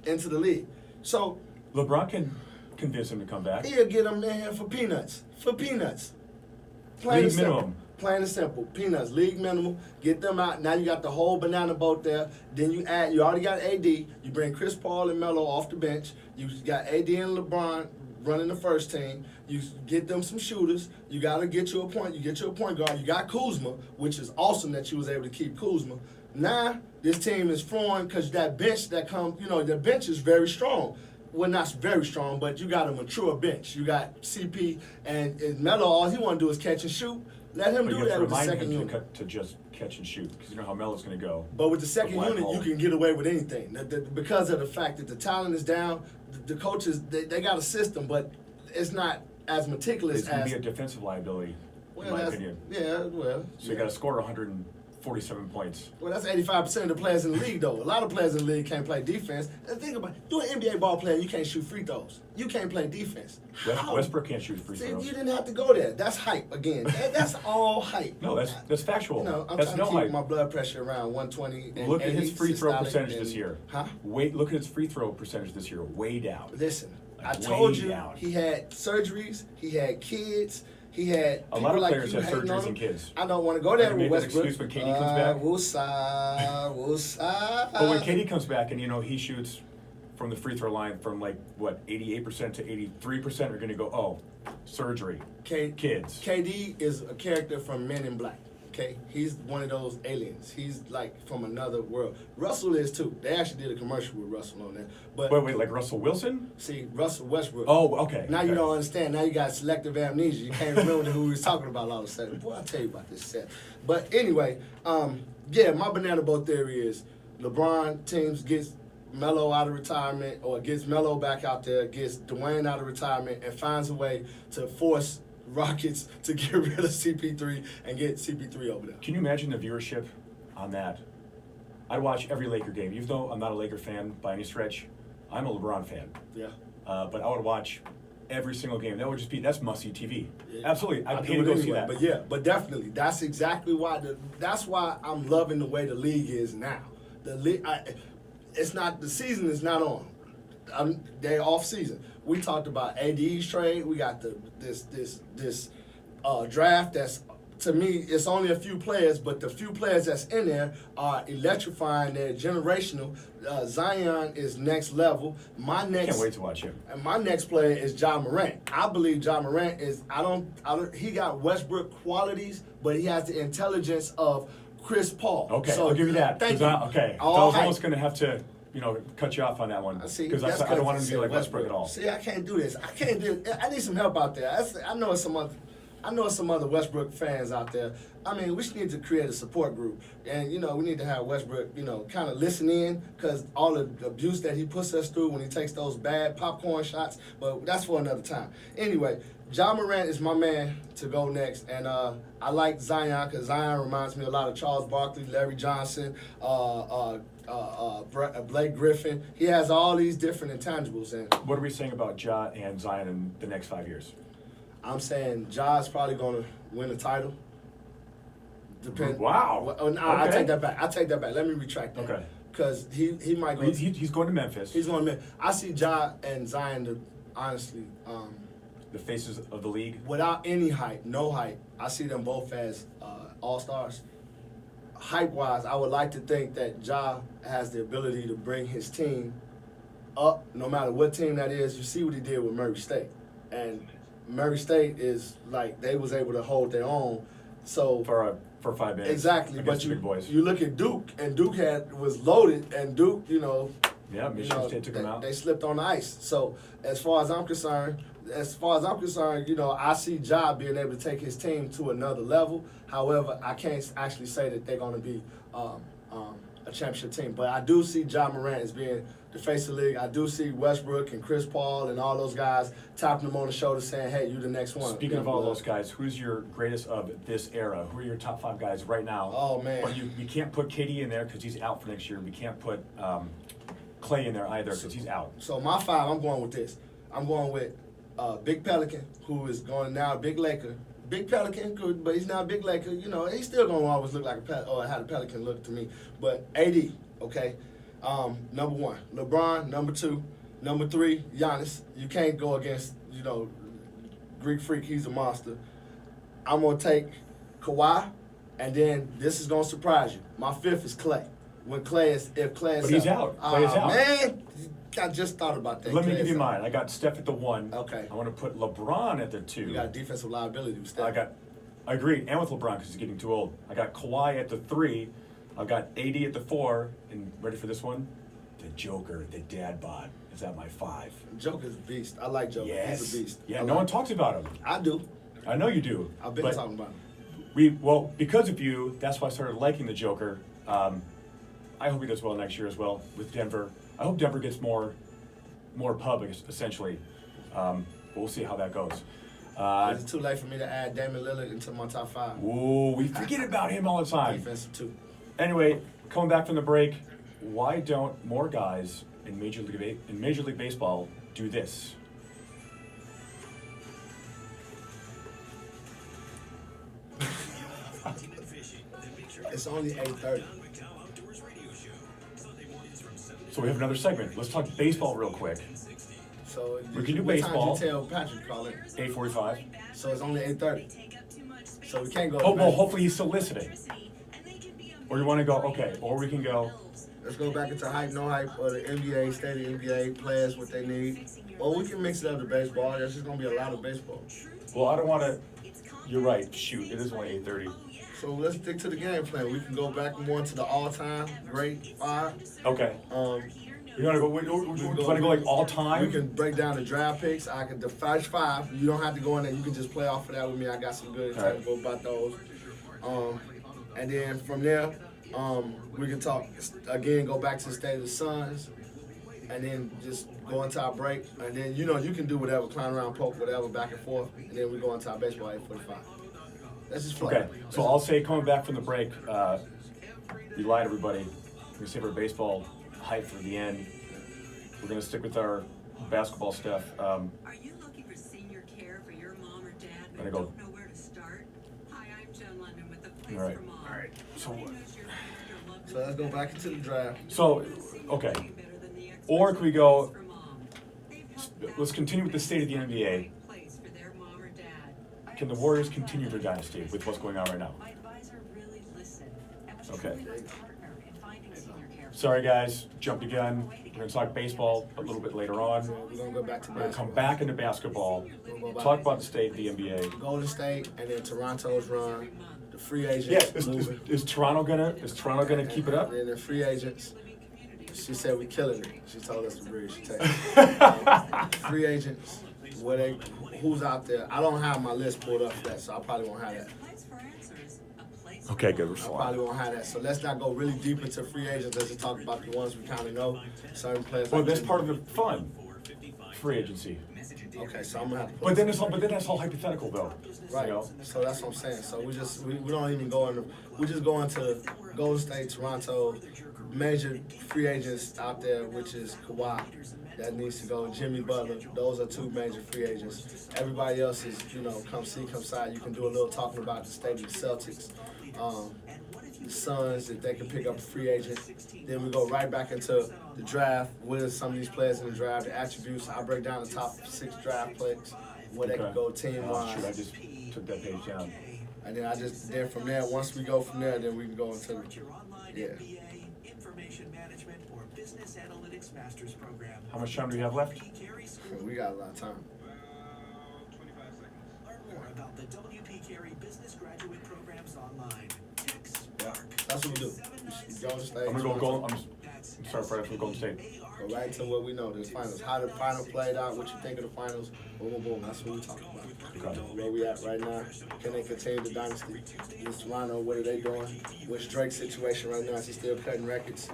into the league. So LeBron can convince him to come back. he'll get them in here for peanuts. Plain League and simple. minimum. Plain and simple. Peanuts. League minimum. Get them out. Now you got the whole banana boat there. Then you already got AD. You bring Chris Paul and Melo off the bench. You got AD and LeBron running the first team. You get them some shooters. You got to get you a point. You get you a point guard. You got Kuzma, which is awesome that you was able to keep Kuzma. Now this team is flowing because that bench that comes, the bench is very strong. Well, not very strong, but you got a mature bench. You got CP and Melo. All he want to do is catch and shoot. Let him But do you have that to with the remind second him unit. to just catch and shoot, because you know how Melo's going to go. But with the second black unit, hole. you can get away with anything. Because of the fact that the talent is down, the coaches, they got a system, but it's not as meticulous It's going to as. be a defensive liability. Well, in my that's, opinion. yeah, well. So you got to score 147 points. Well, that's 85% of the players in the league, though. A lot of players in the league can't play defense. And think about it. You're an NBA ball player, you can't shoot free throws. You can't play defense. How? Westbrook can't shoot free See, throws. you didn't have to go there. That's hype again. That's all hype. No, that's factual. You know, I'm that's trying no to keep hype. my blood pressure around 120. And Look at his 80 free throw systolic percentage and- this year. Huh? Look at his free throw percentage this year. Way down. Listen, I Like, told way you down. he had surgeries, he had kids, he had A lot people of like players you have hating on surgeries him. and kids. I don't want to go there Can with you make that Westbrook. excuse when KD comes back? Woosah. But when KD comes back and he shoots from the free throw line from 88% to 83%, are going to go, oh, surgery, kids. KD is a character from Men in Black. Okay, he's one of those aliens. He's like from another world. Russell is too. They actually did a commercial with Russell on there. But Wait, like Russell Wilson? see, Russell Westbrook. Oh, okay. Now okay. you don't understand. Now you got selective amnesia. You can't remember who he was talking about all of a sudden. Boy, I'll tell you about this set. But anyway, yeah, my banana boat theory is LeBron teams gets Melo out of retirement or gets Melo back out there, gets Dwayne out of retirement, and finds a way to force Rockets to get rid of CP3 and get CP3 over there. Can you imagine the viewership on that? I'd watch every Laker game. Even though I'm not a Laker fan by any stretch, I'm a LeBron fan. Yeah. But I would watch every single game. That's must-see TV. Yeah. Absolutely. I'd I pay do to it go see anyway, that. but yeah, but definitely, that's exactly why. That's why I'm loving the way the league is now. The league, it's not the season is not on. They're off season. We talked about AD's trade. We got this draft that's, to me, it's only a few players, but the few players that's in there are electrifying. They're generational. Zion is next level. Can't wait to watch him. And my next player is Ja Morant. I believe Ja Morant is. He got Westbrook qualities, but he has the intelligence of Chris Paul. Okay, So, I'll give you that. Thank 'Cause you. okay, All I was hype. almost going to have to, cut you off on that one See, because that's I don't want him to be say like Westbrook at all. See, I can't do this. I can't do it. I need some help out there. I know some other Westbrook fans out there. I mean, we just need to create a support group, and we need to have Westbrook, kind of listen in, because all the abuse that he puts us through when he takes those bad popcorn shots. But that's for another time. Anyway, Ja Morant is my man to go next, and I like Zion because Zion reminds me a lot of Charles Barkley, Larry Johnson, Blake Griffin. He has all these different intangibles, and What are we saying about Ja and Zion in the next 5 years? I'm saying Ja's probably going to win a title. Wow. Well, nah, I Okay. take that back. Let me retract that. Okay. Because he might go. He's going to Memphis. He's going to. I see Ja and Zion, honestly, the faces of the league. without any hype, no hype. I see them both as all stars. Hype-wise, I would like to think that Ja has the ability to bring his team up, no matter what team that is. You see what he did with Murray State, and Murray State is like they was able to hold their own. So For 5 minutes. exactly, against but the big boys. you look at Duke, and Duke was loaded, and Duke, Yeah, Michigan State took him out. they slipped on the ice. So as far as I'm concerned, I see Ja being able to take his team to another level. However, I can't actually say that they're going to be a championship team. But I do see Ja Morant as being the face of the league. I do see Westbrook and Chris Paul and all those guys tapping him on the shoulder saying, hey, you the next one. Speaking of all those guys, who's your greatest of this era? Who are your top 5 guys right now? Oh, man. But you can't put KD in there because he's out for next year. We can't put Clay in there either because he's out. So my 5, I'm going with this. I'm going with Big Pelican, who is going now Big Laker. Big Pelican, good, but he's not a Big Laker. He's still going to always look like how the Pelican look to me. But AD, okay, number 1. LeBron, number 2. Number 3, Giannis. You can't go against, Greek Freak. He's a monster. I'm going to take Kawhi, and then this is going to surprise you. My 5th is Clay. If Clay is But he's out. Clay is out. Man, I just thought about that. Let me Clay give is you out. mine. I got Steph at the 1. Okay. I want to put LeBron at the 2. You got defensive liability with Steph. I agree, and with LeBron because he's getting too old. I got Kawhi at the 3. I got AD at the 4. And ready for this one? The Joker, the dad bod, is at my 5. Joker's a beast. I like Joker. Yes. He's a beast. Yeah, I no like one talks about him. I do. I know you do. I've been but talking about him. Because of you, that's why I started liking the Joker. I hope he does well next year as well with Denver. I hope Denver gets more pub, essentially. But we'll see how that goes. Is it too late for me to add Damian Lillard into my top 5? Ooh, we forget about him all the time. Defensive too. Anyway, coming back from the break, why don't more guys in Major League Baseball do this? It's only 8:30. So we have another segment. Let's talk baseball real quick. So We can do what baseball. time did you tell Patrick to call in? 8:45. So it's only 8:30. So we can't go. Oh, to well, bed. hopefully he's still listening. Or you want to go, okay, or we can go, Let's go back into hype, no hype, or the NBA, state of NBA, players what they need. Or we can mix it up to baseball. There's just gonna be a lot of baseball. well, I don't want to, you're right, shoot, it is only 8:30. So let's stick to the game plan. We can go back more to the all-time great 5. Okay. You want to go, you want to go like all We time? can break down the draft picks. I can the first 5. You don't have to go in there. You can just play off of that with me. I got some good All right. technical about those. And then from there, we can talk again. Go back to the state of the Suns, and then just go into our break. And then you can do whatever, clown around, poke, whatever, back and forth. And then we go into our baseball 8:45. Let's just play. Okay, so I'll say coming back from the break, we lied everybody. We're going to save our baseball hype for the end. We're going to stick with our basketball stuff. Are you looking for senior care for your mom or dad and Gotta go. don't know where to start? Hi, I'm Joan London with the Place All right. for Mom. All right. So, So let's go back into the draft. okay. Or could we go, let's continue with the state of the NBA. Can the Warriors continue their dynasty with what's going on right now? My advisor really listened and was Okay. truly my partner in finding senior care. Sorry guys, jumped the gun. We're going to talk baseball a little bit later on. We're gonna go back to We're going to come basketball. back into basketball, talk about the state of the NBA. Golden State, and then Toronto's run. The free agents. Yeah, moving. is Toronto gonna keep it up? And then the free agents. She said we killing it. She told us to breathe. She texted. Free agents. Who's out there? I don't have my list pulled up for that, so I probably won't have that. Place for answers, a place Okay, good. I probably won't have that. So let's not go really deep into free agents. Let's just talk about the ones we kind of know. Certain players. Well, like that's Jimmy. part of the fun. Free agency. Okay, so I'm gonna have to. But then that's all hypothetical though. Right. You know? So that's what I'm saying. So we don't even go into. We just go into Golden State, Toronto, major free agents out there, which is Kawhi. That needs to go. Jimmy Butler. Those are 2 major free agents. Everybody else is, come see, come side. You can do a little talking about the state of the Celtics. The Suns, if they can pick up a free agent. Then we go right back into the draft. What are some of these players in the draft? The attributes. I break down the top 6 draft picks, where they can go team Oh, shoot, I wise. just took that page down. And then from there, once we go from there, then we can go into Start your online yeah. MBA, information management, or business analytics master's program. How much time do we have left? Carey School. We got a lot of time. Learn more about the WP Carey Business Graduate Programs online. Text SPARK. That's what we do. Golden State. I'm gonna go Toronto. I'm sorry, Fred, for Golden State. Go right to what we know, the finals. How the final played out, what you think of the finals. Boom, boom, boom. That's what we talking about. Okay. Where we at right now. Can they continue the dynasty? Is Toronto, what are they doing? What's Drake's situation right now? Is he still cutting records?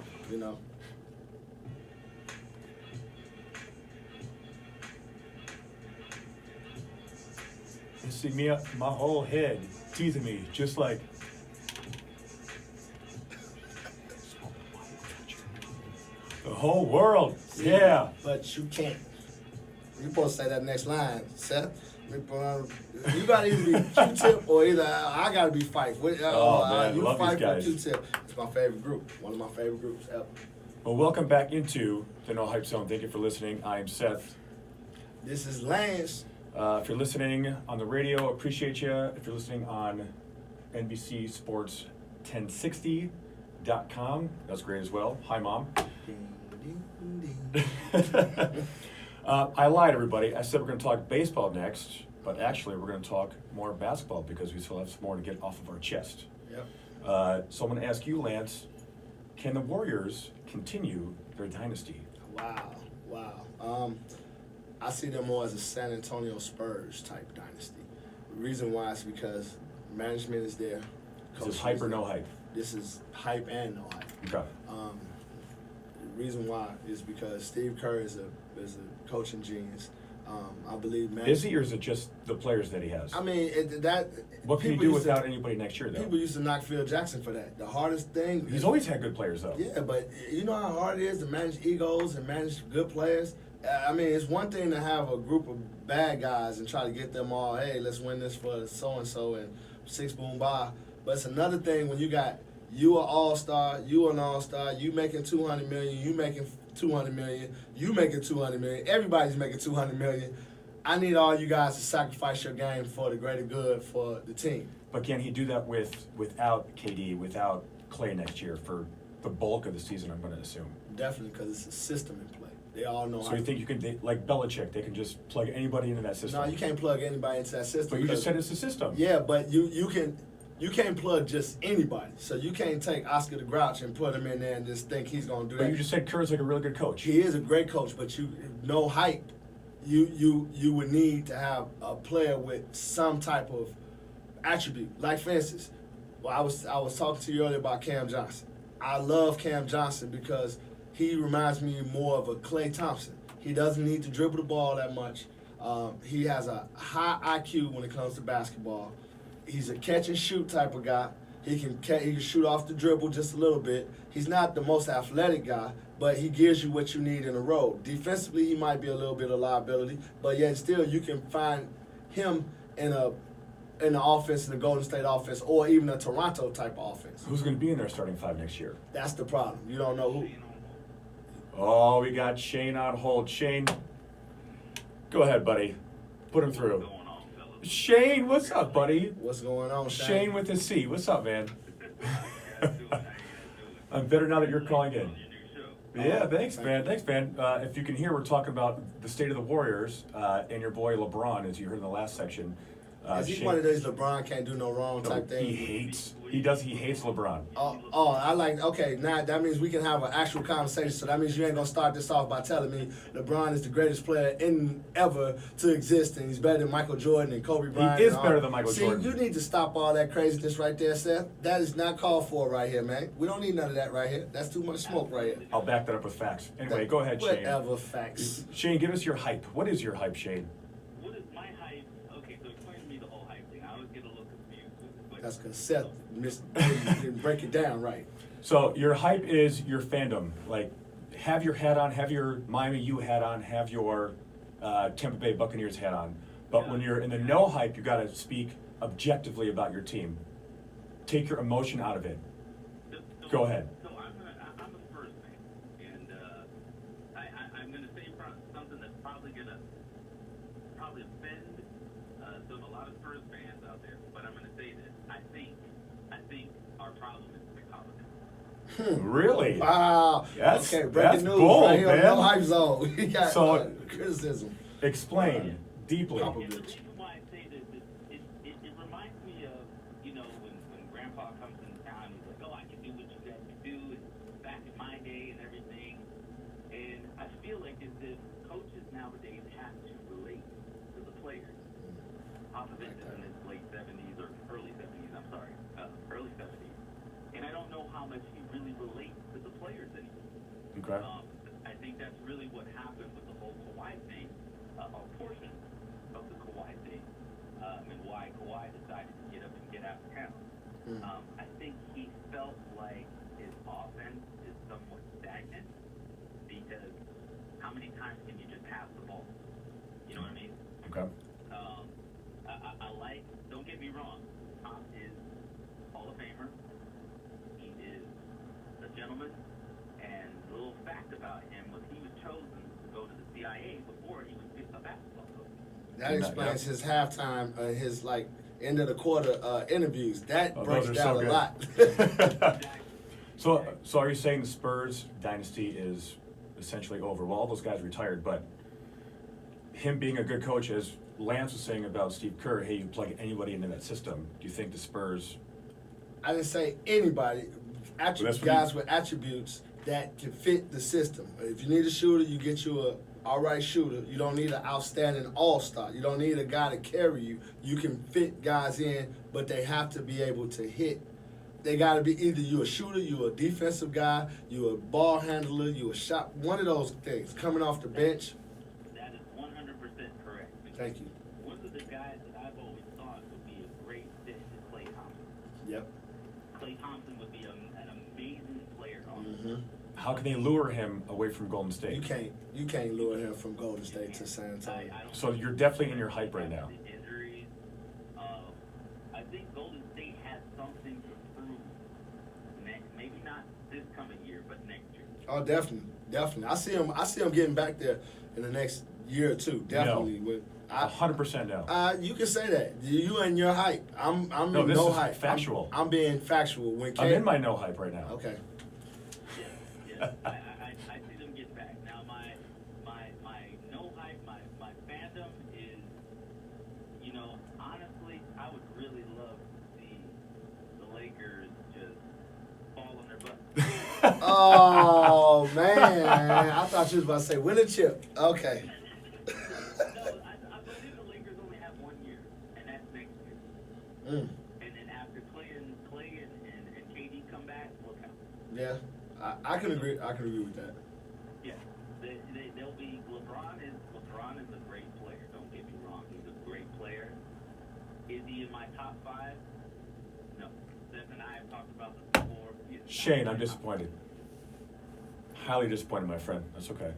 You see me, my whole head teasing me, just like. The whole world, yeah. But you can't. You're supposed to say that next line, Seth. You gotta either be Q-Tip or either I gotta be Fife. Oh, man, you love these Fife or guys. Q-Tip. It's my favorite group. One of my favorite groups ever. Well, welcome back into the No Hype Zone. Thank you for listening. I'm Seth. This is Lance. If you're listening on the radio, appreciate you. If you're listening on NBC Sports 1060.com, that's great as well. Hi, Mom. I lied, everybody. I said we're going to talk baseball next, but actually we're going to talk more basketball because we still have some more to get off of our chest. Yep. So I'm going to ask you, Lance, can the Warriors continue their dynasty? Wow. I see them more as a San Antonio Spurs type dynasty. The reason why is because management is there. Is this hype or no hype? This is hype and no hype. Okay. The reason why is because Steve Kerr is a coaching genius. I believe, man. Is he, or is it just the players that he has? I mean, What can he people do used to- without anybody next year, though? People used to knock Phil Jackson for that. The hardest thing. He's always had good players, though. Yeah, but you know how hard it is to manage egos and manage good players? I mean, it's one thing to have a group of bad guys and try to get them all, hey, let's win this for so-and-so and six boom bye. But it's another thing when you got you an all-star, you an all-star, you making $200 million, you making $200 million, you making $200 million, everybody's making $200 million. I need all you guys to sacrifice your game for the greater good for the team. But can he do that without KD, without Clay next year for the bulk of the season, I'm going to assume? Definitely, because it's a system in play. They all know. So you think you can, like Belichick, they can just plug anybody into that system? No, you can't plug anybody into that system. But you just said it's a system. Yeah, but you can't plug just anybody. So you can't take Oscar the Grouch and put him in there and just think he's going to do But that. you just said Kerr's like a really good coach. He is a great coach, but no hype. You would need to have a player with some type of attribute. Like for instance, well, I was talking to you earlier about Cam Johnson. I love Cam Johnson because he reminds me more of a Klay Thompson. He doesn't need to dribble the ball that much. He has a high IQ when it comes to basketball. He's a catch and shoot type of guy. He can shoot off the dribble just a little bit. He's not the most athletic guy, but he gives you what you need in a role. Defensively, he might be a little bit of liability, but yet still you can find him in the offense, in the Golden State offense, or even a Toronto type of offense. Who's going to be in their starting five next year? That's the problem. You don't know who. Oh, we got Shane on hold. Shane, go ahead, buddy. Put him through. Shane, what's up, buddy? What's going on, Shane with a C. What's up, man? I'm better now that you're calling in. Yeah, thanks, man. Thanks, man. If you can hear, we're talking about the state of the Warriors and your boy LeBron, as you heard in the last section. Is he one of those LeBron can't do no wrong type thing? He hates LeBron. Okay, now that means we can have an actual conversation. So that means you ain't gonna start this off by telling me LeBron is the greatest player ever to exist, and he's better than Michael Jordan and Kobe Bryant. He is better than Michael Jordan. See, you need to stop all that craziness right there, Seth. That is not called for right here, man. We don't need none of that right here. That's too much smoke right here. I'll back that up with facts. Anyway, go ahead, Shane. Whatever facts. Shane, give us your hype. What is your hype, Shane? What is my hype? Okay, so explain to me the whole hype thing. I always get a little confused with it. But That's because Seth didn't break it down right. So your hype is your fandom. Like, have your hat on, have your Miami U hat on, have your Tampa Bay Buccaneers hat on. But when you're in the no hype, you got to speak objectively about your team. Take your emotion out of it. Go ahead. So I'm a Spurs fan, and I'm gonna say something that's probably gonna offend a lot of Spurs fans out there. But I'm gonna say this. I think our problem is Republicans. Really? Wow. That's- okay, that's breaking news bold, right here on man. No Hype Zone. We got So- criticism. Explain deeply. Papa And the bitch. reason why I say this is it reminds me of, when Grandpa comes in town, he's like, oh, I can do what you guys can do, and back in my day and everything. And I feel like as if coaches nowadays have to relate to the players. Popovich is in his late 70s or early 70s, early 70s. And I don't know how much he really relates to the players anymore. Okay. I think that's really what happened with the whole Kawhi thing, a portion of the Kawhi thing, and why Kawhi decided to get up and get out of town. I think he felt like his offense is somewhat stagnant because how many times can you just pass the ball? You know what I mean? Okay. I like, don't get me wrong, Tom is Hall of Famer. He is a gentleman. And the little fact about him was he was chosen to go to the CIA before he was a basketball coach. That explains his halftime, his end of the quarter interviews. That breaks those are down so a good. lot. So are you saying the Spurs dynasty is essentially over? Well, all those guys retired, but him being a good coach, as Lance was saying about Steve Kerr, hey, you plug anybody into that system. Do you think the Spurs? I didn't say anybody. That's what Guys with attributes that can fit the system. If you need a shooter, you get you a all right shooter. You don't need an outstanding all-star. You don't need a guy to carry you. You can fit guys in, but they have to be able to hit. They got to be either you a shooter, you a defensive guy, you a ball handler, you a shot. One of those things coming off the bench. That is 100% Thank you. One of the guys that I've always thought would be a great fit is Klay Thompson. Yep. Klay Thompson would be an amazing player. Mm-hmm. How can they lure him away from Golden State? You can't lure him from Golden State to San Antonio. So you're definitely in your hype right now. Injuries. I think Golden State has something to prove. Maybe not this coming year, but next year. Oh, definitely. I see him getting back there in the next year or two. Definitely. No. With 100% no. you can say that. You and your hype. I'm No, in this no is hype. factual. I'm being factual. When I'm in my no hype right now. Okay. Yeah. I see them get back. Now my no hype, my fandom is, honestly, I would really love to see the Lakers just fall on their butt. Oh man, I thought you was about to say win a chip. Okay. No, I believe the Lakers only have 1 year, and that's next year. Mm. And then after Clay and KD come back, look out. Yeah, I can agree. I can agree with that. Yeah, they'll be. LeBron is a great player. Don't get me wrong. He's a great player. Is he in my top 5? No. Steph and I have talked about this before. Shane, I'm disappointed. Highly disappointed, my friend. That's okay.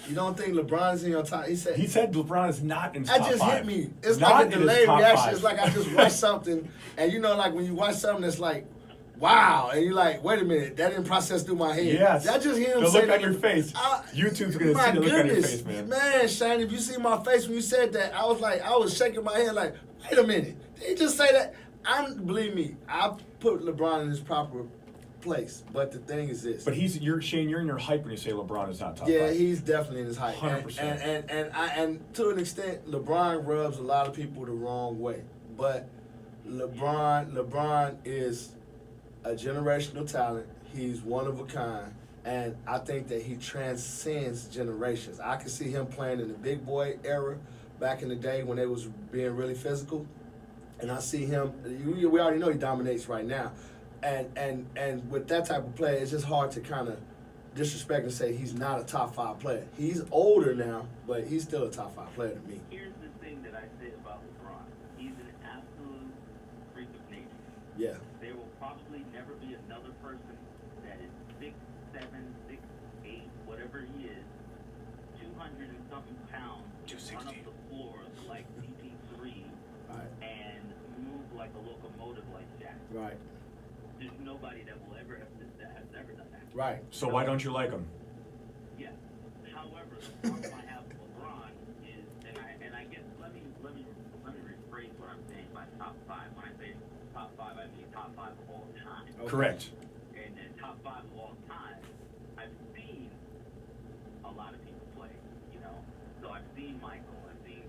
You don't think LeBron's in your top? He said. He said LeBron is not in his That top just 5. hit me. It's Not like a in his delayed top reaction. 5. It's like I just watched something, and like when you watch something that's like, wow, and you're like, wait a minute, that didn't process through my head. Yes. That just hear him The say look that. on your face. YouTube's gonna My see the look on your goodness. face, man. Man, Shane, if you see my face when you said that, I was shaking my head like, wait a minute, did he just say that? Believe me, I put LeBron in his proper place, but the thing is this. But Shane, you're in your hype when you say LeBron is not top Yeah, 5. he's definitely in his height. 100%. And to an extent, LeBron rubs a lot of people the wrong way. But LeBron is a generational talent. He's one of a kind. And I think that he transcends generations. I can see him playing in the big boy era back in the day when they was being really physical. And I see him, we already know he dominates right now. And with that type of player, it's just hard to kind of disrespect and say he's not a top 5 player. He's older now, but he's still a top 5 player to me. Here's the thing that I say about LeBron. He's an absolute freak of nature. Yeah. There will probably never be another person that is 6'7", 6'8", whatever he is, 200 and something pounds, to run up the floor like CP3 Right. and move like a locomotive like Shaq. Right. There's nobody that will ever has ever done that. Right. So why don't you like him? Yeah. However, the problem I have with LeBron is, and I guess let me rephrase what I'm saying by top 5. When I say top 5, I mean top 5 of all time. Okay. Correct. And top 5 of all time, I've seen a lot of people play. So I've seen Michael, I've seen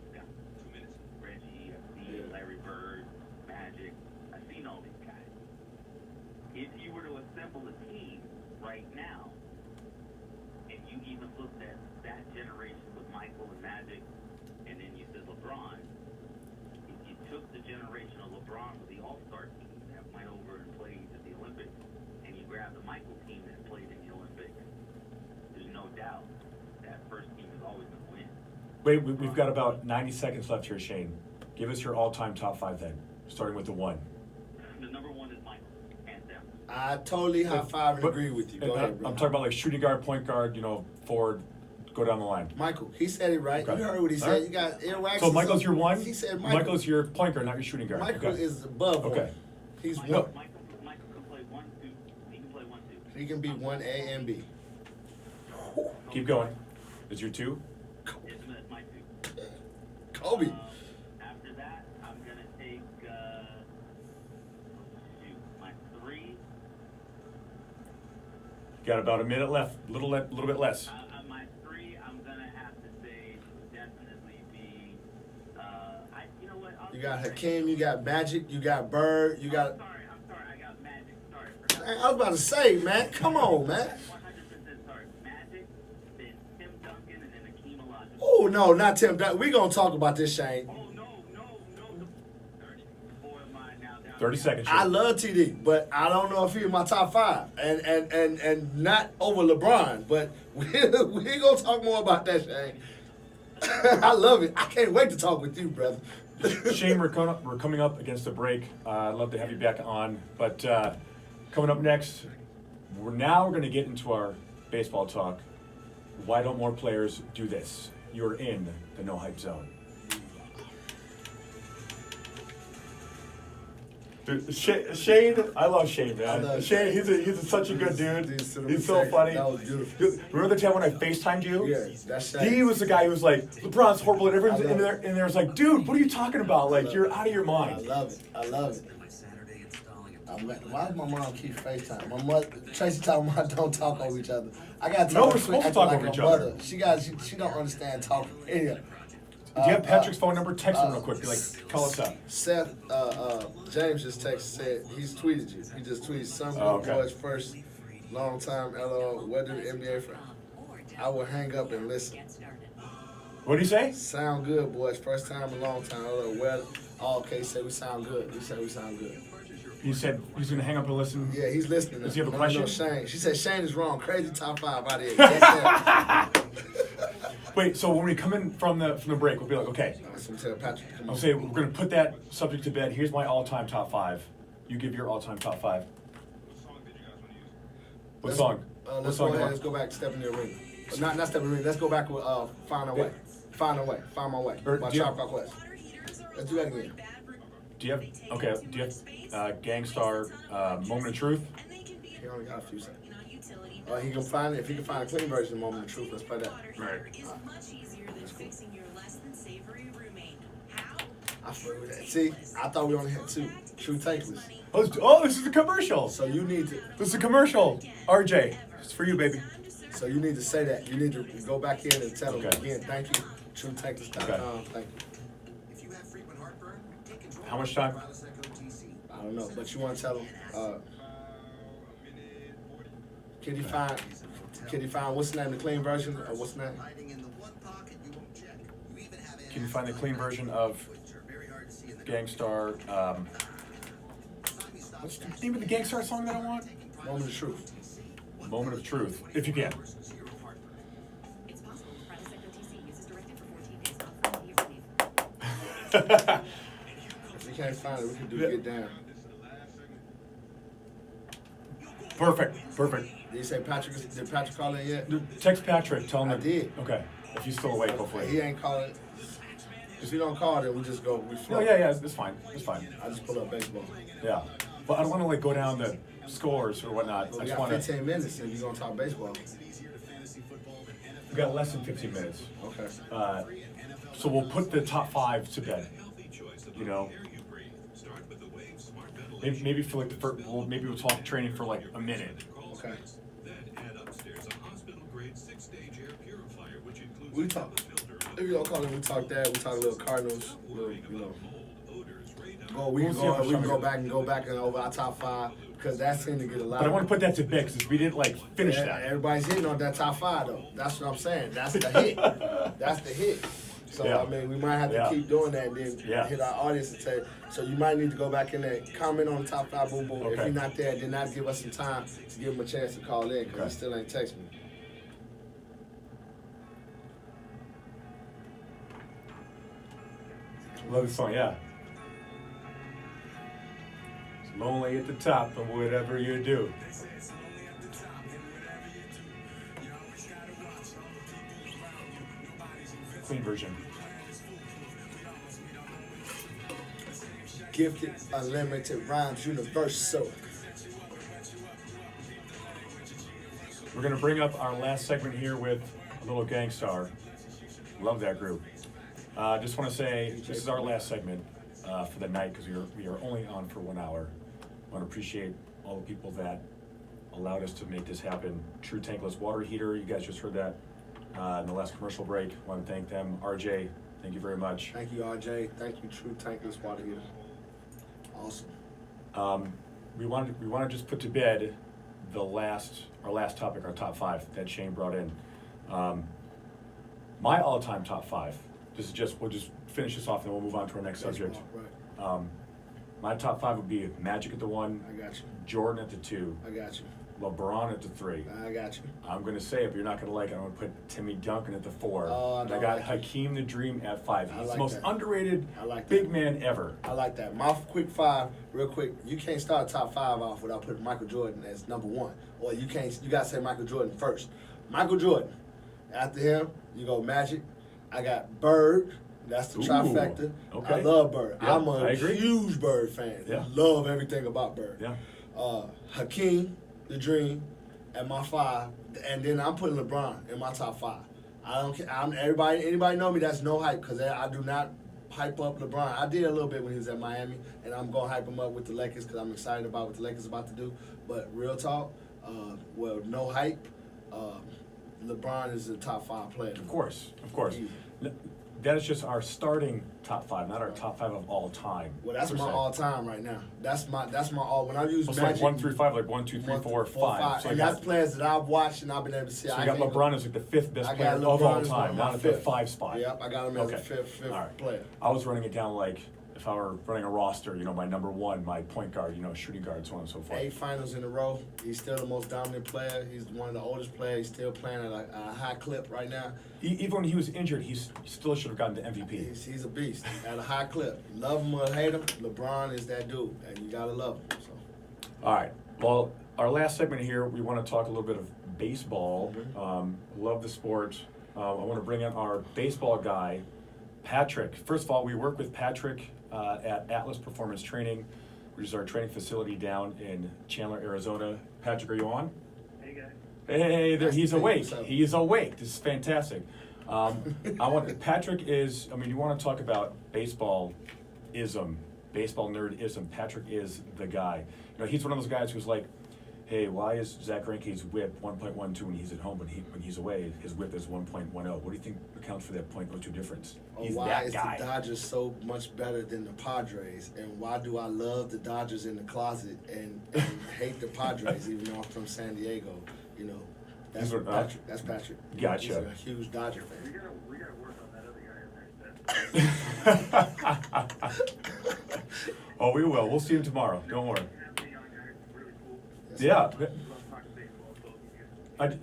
Reggie, I've seen Larry Bird, Magic. I've seen all these guys. If you were to assemble a team right now, and you even looked at that generation with Michael and Magic, and then you said LeBron, if you took the generation of LeBron with the All-Star team that went over and played at the Olympics, and you grabbed the Michael team that played in the Olympics, there's no doubt that first team is always going to win. Wait, we've got about 90 seconds left here, Shane. Give us your all-time top 5 then, starting with the 1. The number 1 is Michael, hands down. I totally high five and But- agree with you. and Go ahead, bro. I'm talking about like shooting guard, point guard, forward, go down the line. Michael, he said it right. Okay. You heard what he All said. right. You got earwax. So Michael's your 1? He said Michael. Michael's your point guard, not your shooting guard. Michael Okay. is above Okay. 1. He's Michael 1. can play 1, 2. He can play 1, 2. He can be 1A and B. Keep going. Is your 2? It's my 2. Kobe. After that, I'm going to take, my 3. Got about a minute left, a little bit less. My 3, I'm going to have to say definitely be, you know what? You got Hakeem, you got Magic, you got Bird, you got. I'm sorry, I got Magic. Sorry, forgot. Man, I was about to say, man, come on, man. 100% sorry. Magic, then Tim Duncan, and then Akeem Olajuwon. Oh no, not Tim. We gonna talk about this, Shane. Oh, no. 4 of mine now down. 30 seconds. I Shane. love TD, but I don't know if he's in my top 5, and not over LeBron. But we gonna talk more about that, Shane. I love it. I can't wait to talk with you, brother. Shane, we're coming up against a break. I'd love to have you back on. But coming up next, we're going to get into our baseball talk. Why don't more players do this? You're in the No Hype Zone. Dude, Shane, I love Shane, man. Shane, he's such a good dude. He's so funny. That was beautiful. Remember the time when I FaceTimed you? Yeah, that's Shane. He was the guy who was like, LeBron's horrible, and everyone's in there was like, dude, what are you talking about? Like, you're out of your mind. I love it. I love it. Why does my mom keep FaceTime? My mother, Tracy told me I don't talk over each other. I got to No, talk we're supposed to talk over each other. She don't understand talking. Anyway. Do you have Patrick's phone number? Text him real quick. Be like, call us up. Seth, James just said he's tweeted you. He just tweeted some boys first, long time, LOL, what do the NBA for? I will hang up and listen. What did he say? Sound good, boys. First time in a long time. LOL, well, okay, say we sound good. He said we sound good. He said he's going to hang up and listen. Yeah, he's listening. Does he have a question? No, Shane. She said Shane is wrong. Crazy top 5 out of here. Wait, so when we come in from the break, we'll be like, okay. Tell Patrick. I'll say we're going to put that subject to bed. Here's my all-time top 5. You give your all-time top 5. What song? Let's go ahead. Let's go back to Step in the Arena. Not Step in the Arena. Let's go back with Find Our Way. Find Our Way. Find My Way. By Tribe Called Quest. Let's do that again. Do you have Gangstar, Moment of Truth? He only got a few seconds. He can find it. If he can find a clean version of Moment of Truth, let's play that. Right. I feel that. See, I thought we only had 2. Trutankless. Oh, this is a commercial. So you need to. This is a commercial. RJ, it's for you, baby. So you need to say that. You need to go back in and tell them again. Thank you. Trutankless.com. Okay. Thank you. How much time? I don't know, but you want to tell them. Can you find what's the name? The clean version or what's the name? Can you find the clean version of Gangstar? What's the name of the Gangstar song that I want? Moment of Truth. Moment of Truth, if you can. If you can't find it, we can do Get Down. Perfect. Did you say did Patrick call in yet? Text Patrick, tell him I did. Okay, if he's still awake, hopefully. He ain't calling. If he don't call, then we just go. We flow. Oh, yeah, it's fine. I just pull up baseball. Yeah, but I don't want to go down the scores or whatnot. Well, I we just got want 15 minutes and you're gonna talk baseball. We got less than 15 minutes. Okay. So we'll put the top 5 to bed. You know, maybe for like the first. Maybe we'll talk training for like a minute. Okay. We talk. If you don't call it, we talk that. We talk a little Cardinals. We can go back and over our top 5 because that seemed to get a lot. But I want to put that to bed because we didn't finish that. Everybody's hitting on that top 5 though. That's what I'm saying. That's the hit. That's the hit. So I mean, we might have to keep doing that and then hit our audience and say. So you might need to go back in there, comment on the top 5, boom, boom. Okay. If you're not there, then not give us some time to give him a chance to call in because he still ain't text me. Love this song, yeah. It's lonely at the top of whatever you do. Clean version. Gifted, unlimited rhymes, universal. We're going to bring up our last segment here with a little Gangstar. Love that group. Just want to say this is our last segment for the night because we are only on for 1 hour. I want to appreciate all the people that allowed us to make this happen. True Tankless Water Heater, you guys just heard that in the last commercial break. I want to thank them. RJ, thank you very much. Thank you, RJ. Thank you, True Tankless Water Heater. Awesome. We want to just put to bed our last topic, our top 5 that Shane brought in. My all-time top 5. We'll just finish this off and then we'll move on to our next subject. Right. My top 5 would be Magic at the 1. I got you. Jordan at the 2. I got you. LeBron at the 3. I got you. I'm going to say it, but you're not going to like it. I'm going to put Timmy Duncan at the 4. Oh, and I no, got like it. Hakeem the Dream at 5. I He's like the most that. underrated I like big that. man ever. I like that. My quick 5, real quick. You can't start top 5 off without putting Michael Jordan as number 1, or you can't. You gotta say Michael Jordan first. Michael Jordan. After him, you go Magic. I got Bird. That's the Ooh, trifecta. okay. I love Bird. Yeah, I'm I a agree. huge Bird fan. Yeah. Love everything about Bird. Yeah. Hakeem, the Dream, at my 5, and then I'm putting LeBron in my top 5. I don't care. Anybody know me? That's no hype because I do not hype up LeBron. I did a little bit when he was at Miami, and I'm gonna hype him up with the Lakers because I'm excited about what the Lakers about to do. But real talk, well, no hype. LeBron is the top 5 player. Of course. Easy. That is just our starting top 5, not our top 5 of all time. Well, that's per my se. all time right now. That's my all. When I use It's Magic, like 1 through 5, like 1, 2, 3, 4, 5. So and you that's got, players that I've watched and I've been able to see. so I you got can't LeBron as like the 5th best I player got of LeBron all as time, my not at the 5th. 5 spot. Yep, I got him as Okay. a fifth All right. player. I was running it down like if I were running a roster, my number 1, my point guard, shooting guard, so on and so forth. 8 finals in a row. He's still the most dominant player. He's one of the oldest players. He's still playing at a high clip right now. Even when he was injured, he still should have gotten the MVP. He's a beast at a high clip. Love him or hate him, LeBron is that dude, and you gotta love him. So. All right. Well, our last segment here, we want to talk a little bit of baseball. Love the sport. I want to bring in our baseball guy, Patrick. First of all, we work with Patrick at Atlas Performance Training, which is our training facility down in Chandler, Arizona. Patrick, are you on? Hey guys. Hey, there, he's Hey, awake. what's up? He is awake. This is fantastic. Patrick is, you want to talk about baseball-ism, baseball nerd-ism. Patrick is the guy. He's one of those guys who's like, hey, why is Zach Greinke's whip 1.12 when he's at home, but when he's away, his whip is 1.10? What do you think accounts for that 0.02 difference? He's Why that is guy. the Dodgers so much better than the Padres? And why do I love the Dodgers in the closet and hate the Padres, even though I'm from San Diego? That's These are- Patrick. That's Patrick. Gotcha. He's a huge Dodger fan. We gotta work on that other guy in there. Oh, we will. We'll see him tomorrow. Don't worry. The young guy is really cool. Yeah. Love talking baseball, so I- even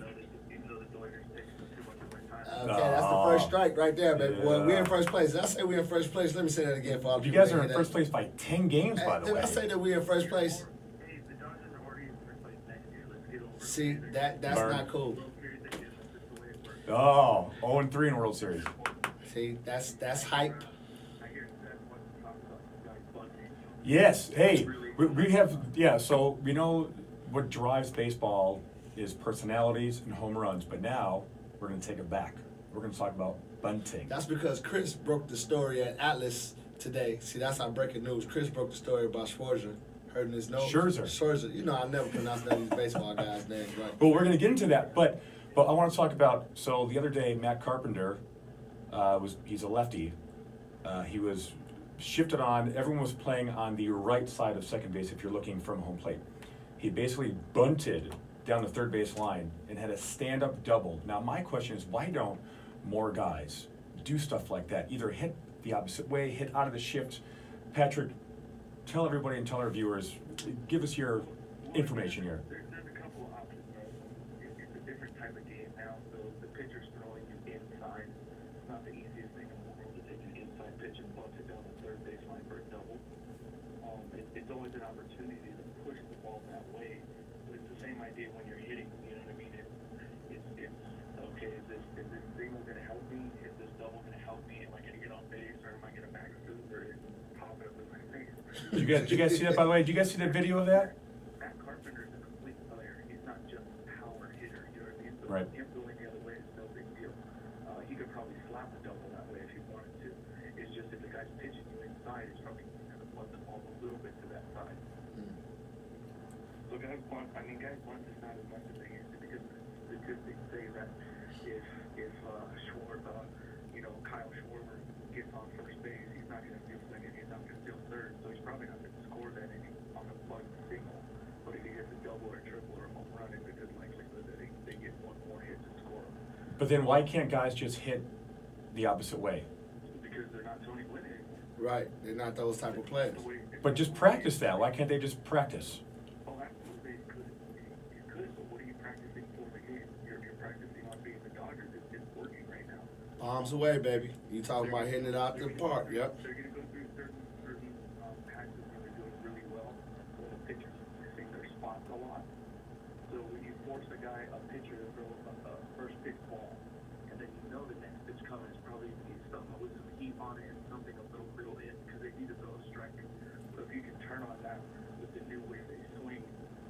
though the Dodgers take too much of my time. Okay, that's the first strike right there, baby. Yeah. Boy, we're in first place. Did I say we're in first place? Let me say that again for all the You people guys that are in hear first that. place by 10 games, by the Did way. I say that we're in first place? Hey, the Dodgers are already in first place next year. Let's get over it. See, that's Burn. not cool. World Series, they get it. That's the way it works. Oh, 0-3 in World Series. See, that's hype. I hear that what talks about you guys bunting. Yes. Hey, we have, so we know what drives baseball is personalities and home runs, but now we're going to take it back. We're going to talk about bunting. That's because Chris broke the story at Atlas today. See, that's our breaking news. Chris broke the story about Schwarzer hurting his nose. Scherzer. Scherzer. I never pronounce none of these baseball guys' names right. Well, we're going to get into that, but I want to talk about, so the other day, Matt Carpenter, he's a lefty. He was shifted on, everyone was playing on the right side of second base if you're looking from home plate. He basically bunted down the third base line and had a stand-up double. Now, my question is, why don't more guys do stuff like that? Either hit the opposite way, hit out of the shift. Patrick, tell everybody and tell our viewers, give us your information here. There's a couple of options, right? It's a different type of game now, so the pitcher's throwing you inside. It's not the easiest thing in the world to take an inside pitch and bunt it down the third baseline for a double. It's always an opportunity to push the ball that way. But it's the same idea when you're hitting, you know what I mean? It's okay, is this single going to help me? Is this double going to help me? Am I going to get on base, or am I going to back scoop, or pop it up in my face? Did you guys see that, by the way? Did you guys see that video of that? Matt Carpenter's a complete player. He's not just a power hitter, you know what I mean? So Right. him going the other way is no big deal. He could probably slap a double that way if he wanted to. It's just if the guy's pitching you inside, it's probably going to bunt the ball a little bit to that side. So guys bunt is not as much as they used to, because statistics say that if Kyle Schwarber gets on first base, he's not going to steal second, he's not going to steal third, so he's probably not going to score that inning on a bunt single. But if he gets a double or a triple or a home run, it's a good likelihood that they get one more hit to score. But then why can't guys just hit the opposite way? Because they're not Tony Gwynn anymore. Right. They're not those type of players. But just practice that. Why can't they just practice? Oh, absolutely, you could. Bombs away, baby. You talking about hitting it out the park? Yep. They're going to go through certain patches where they're doing really well. So the pitchers missing their spots a lot. So when you force a pitcher to throw a first pitch ball, and then you know the next pitch coming is probably going to be something with some heat on it, something a little in, because they need to throw a strike. So if you can turn on that with the new way they swing,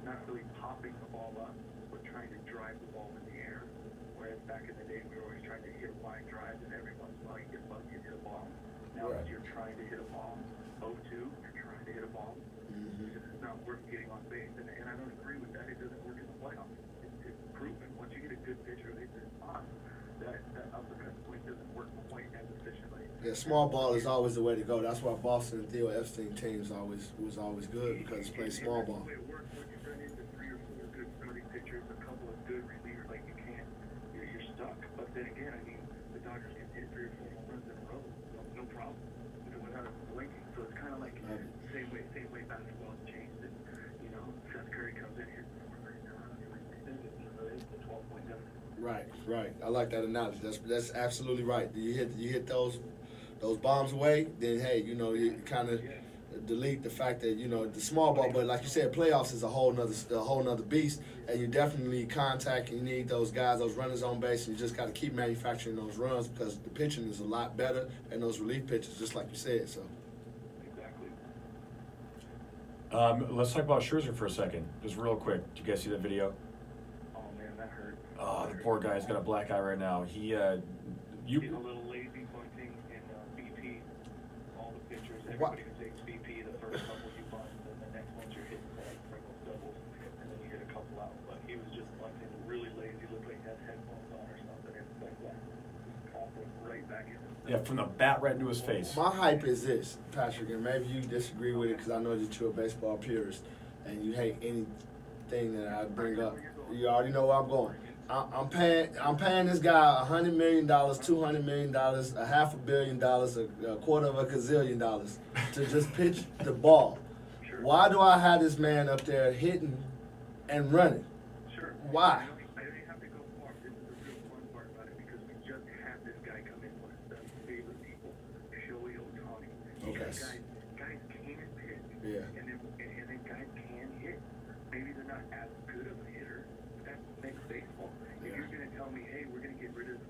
not really popping the ball up, but trying to drive the ball in the air. Whereas back in the day, we were always trying to hit line drives, and every once in a while you get lucky and hit a bomb. Now Right. that you're trying to hit a bomb, 0-2, you're trying to hit a bomb. Because it's not worth getting on base. And I don't agree with that. It doesn't work in the playoffs. It's proven. Once you get a good pitcher, they just on. That uppercut swing doesn't work quite as efficiently. Yeah, small ball is always the way to go. That's why Boston and Theo Epstein teams was always good because they play small ball. It works when you run into 3 or 4 good starting pitchers, a couple of good relievers, like you can't, you're stuck. But then again, I mean, the Dodgers can hit 3 or 4 home runs in a row, no problem, without blinking. So it's kind of like same way basketball has changed. And Seth Curry comes in here, it's a 12-point deficit. Right. I like that analogy. That's absolutely right. You hit those bombs away, then hey, you kind of delete the fact that the small ball. But like you said, playoffs is a whole nother beast, and you definitely need contact. And you need those guys, those runners on base, and you just got to keep manufacturing those runs because the pitching is a lot better, and those relief pitches, just like you said. So. Exactly. Let's talk about Scherzer for a second, just real quick. Did you guys see that video? Oh man, that hurt. Oh, the poor guy's got a black eye right now. He's a little lazy bunting in BP. All the pitchers, everybody who takes BP, the first couple you bunt, and the next ones you're hitting like Pringles doubles, and then you hit a couple out. But he was just bunting really lazy, looked like he had headphones on or something, and like that. Right back in. Yeah, from the bat right into his face. My hype is this, Patrick, and maybe you disagree with it because I know that you're a baseball purist and you hate anything that I bring up. You already know where I'm going. I'm paying this guy $100 million, $200 million, $500 million, a quarter of a gazillion dollars to just pitch the ball. Why do I have this man up there hitting and running? Sure. Why? I don't have to go far. This is the real fun part about it because we just had this guy come in, one of Seth's favorite people, Shohei Ohtani. Okay. Guys can pitch. Yeah. And then guys can hit. Maybe they're not as good of a hitter. That makes baseball. If you're going to tell me, hey, we're going to get rid of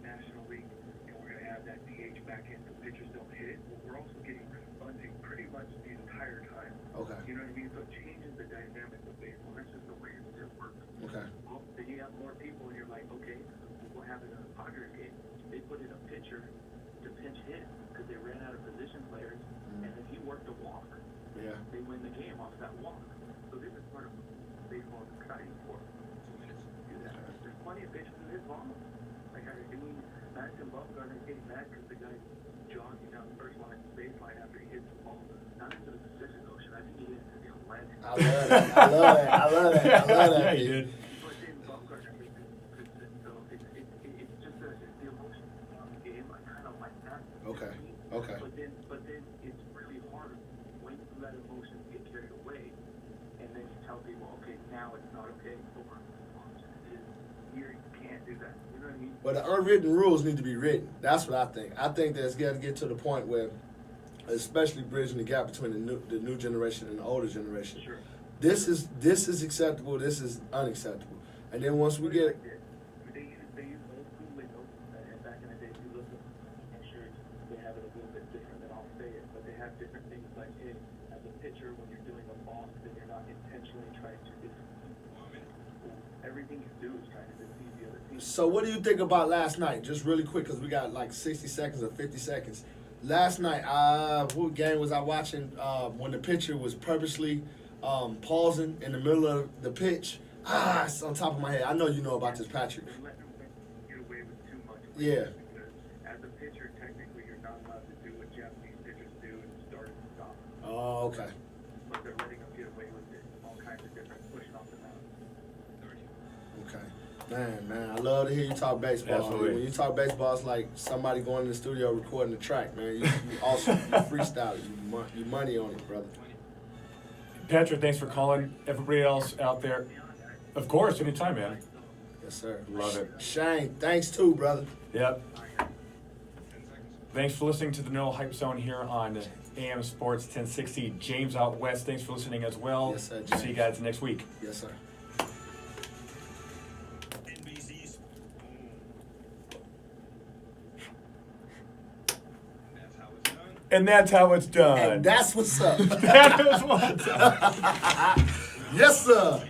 National League and we're going to have that DH back in so pitchers don't hit it, well, we're also getting bunting pretty much the entire time. Okay. You know what I mean? So it changes the dynamic of baseball. That's just the way it works. Okay. Well, then you have more people, and you're like, okay, we'll have in a Padres game. They put in a pitcher to pinch hit because they ran out of position players, and if he worked a walk, they win the game off that walk. So this is part of baseball is exciting for. There's plenty of pitchers who hit bombs. Like I mean, Madison Bumgarner getting mad because the guy's jogging down the first line, baseline after he hits the ball, not into the Pacific Ocean. I think he hit into the Atlantic. I love that. Yeah, he did. But then Bumgarner makes it consistent, so it's just the emotion of the game. I kind of like that. Okay. But then it's really hard when you let emotions get carried away, and then you tell people, okay, now it's not okay for here you can't do that. You know what I mean? But the unwritten rules need to be written. That's what I think. I think that's got to get to the point where, especially bridging the gap between the new generation and the older generation. Sure. This is acceptable. This is unacceptable. And then once we get They use old school lingo, and back in the day, if you listen, I'm sure they have it a little bit different than I'll say it, but they have different things like, hey, as a pitcher, when you're doing a box, then you're not intentionally trying to deceive. Everything you do is trying to deceive the other team. So what do you think about last night? Just really quick, because we got like 60 seconds or 50 seconds. Last night, what game was I watching when the pitcher was purposely pausing in the middle of the pitch? It's on top of my head. I know you know about this, Patrick. They're letting them get away with too much. Yeah. Because as a pitcher, technically, you're not allowed to do what Japanese pitchers do and start and stop. Oh, okay. But they're letting them get away with it. All kinds of different pushing off the mound. Okay. Man, I love to hear you talk baseball. Absolutely. When you talk baseball, it's like somebody going in the studio recording the track, man. You awesome. You freestyle it. You money on it, brother. Patrick, thanks for calling. Everybody else out there, of course, anytime, man. Yes, sir. Love it. Shane, thanks too, brother. Yep. Thanks for listening to the No Hype Zone here on AM Sports 1060. James out west, thanks for listening as well. Yes, sir, James. See you guys next week. Yes, sir. NBC's. And that's how it's done. And that's how it's done. And that's what's up. That is what's up. Yes, sir.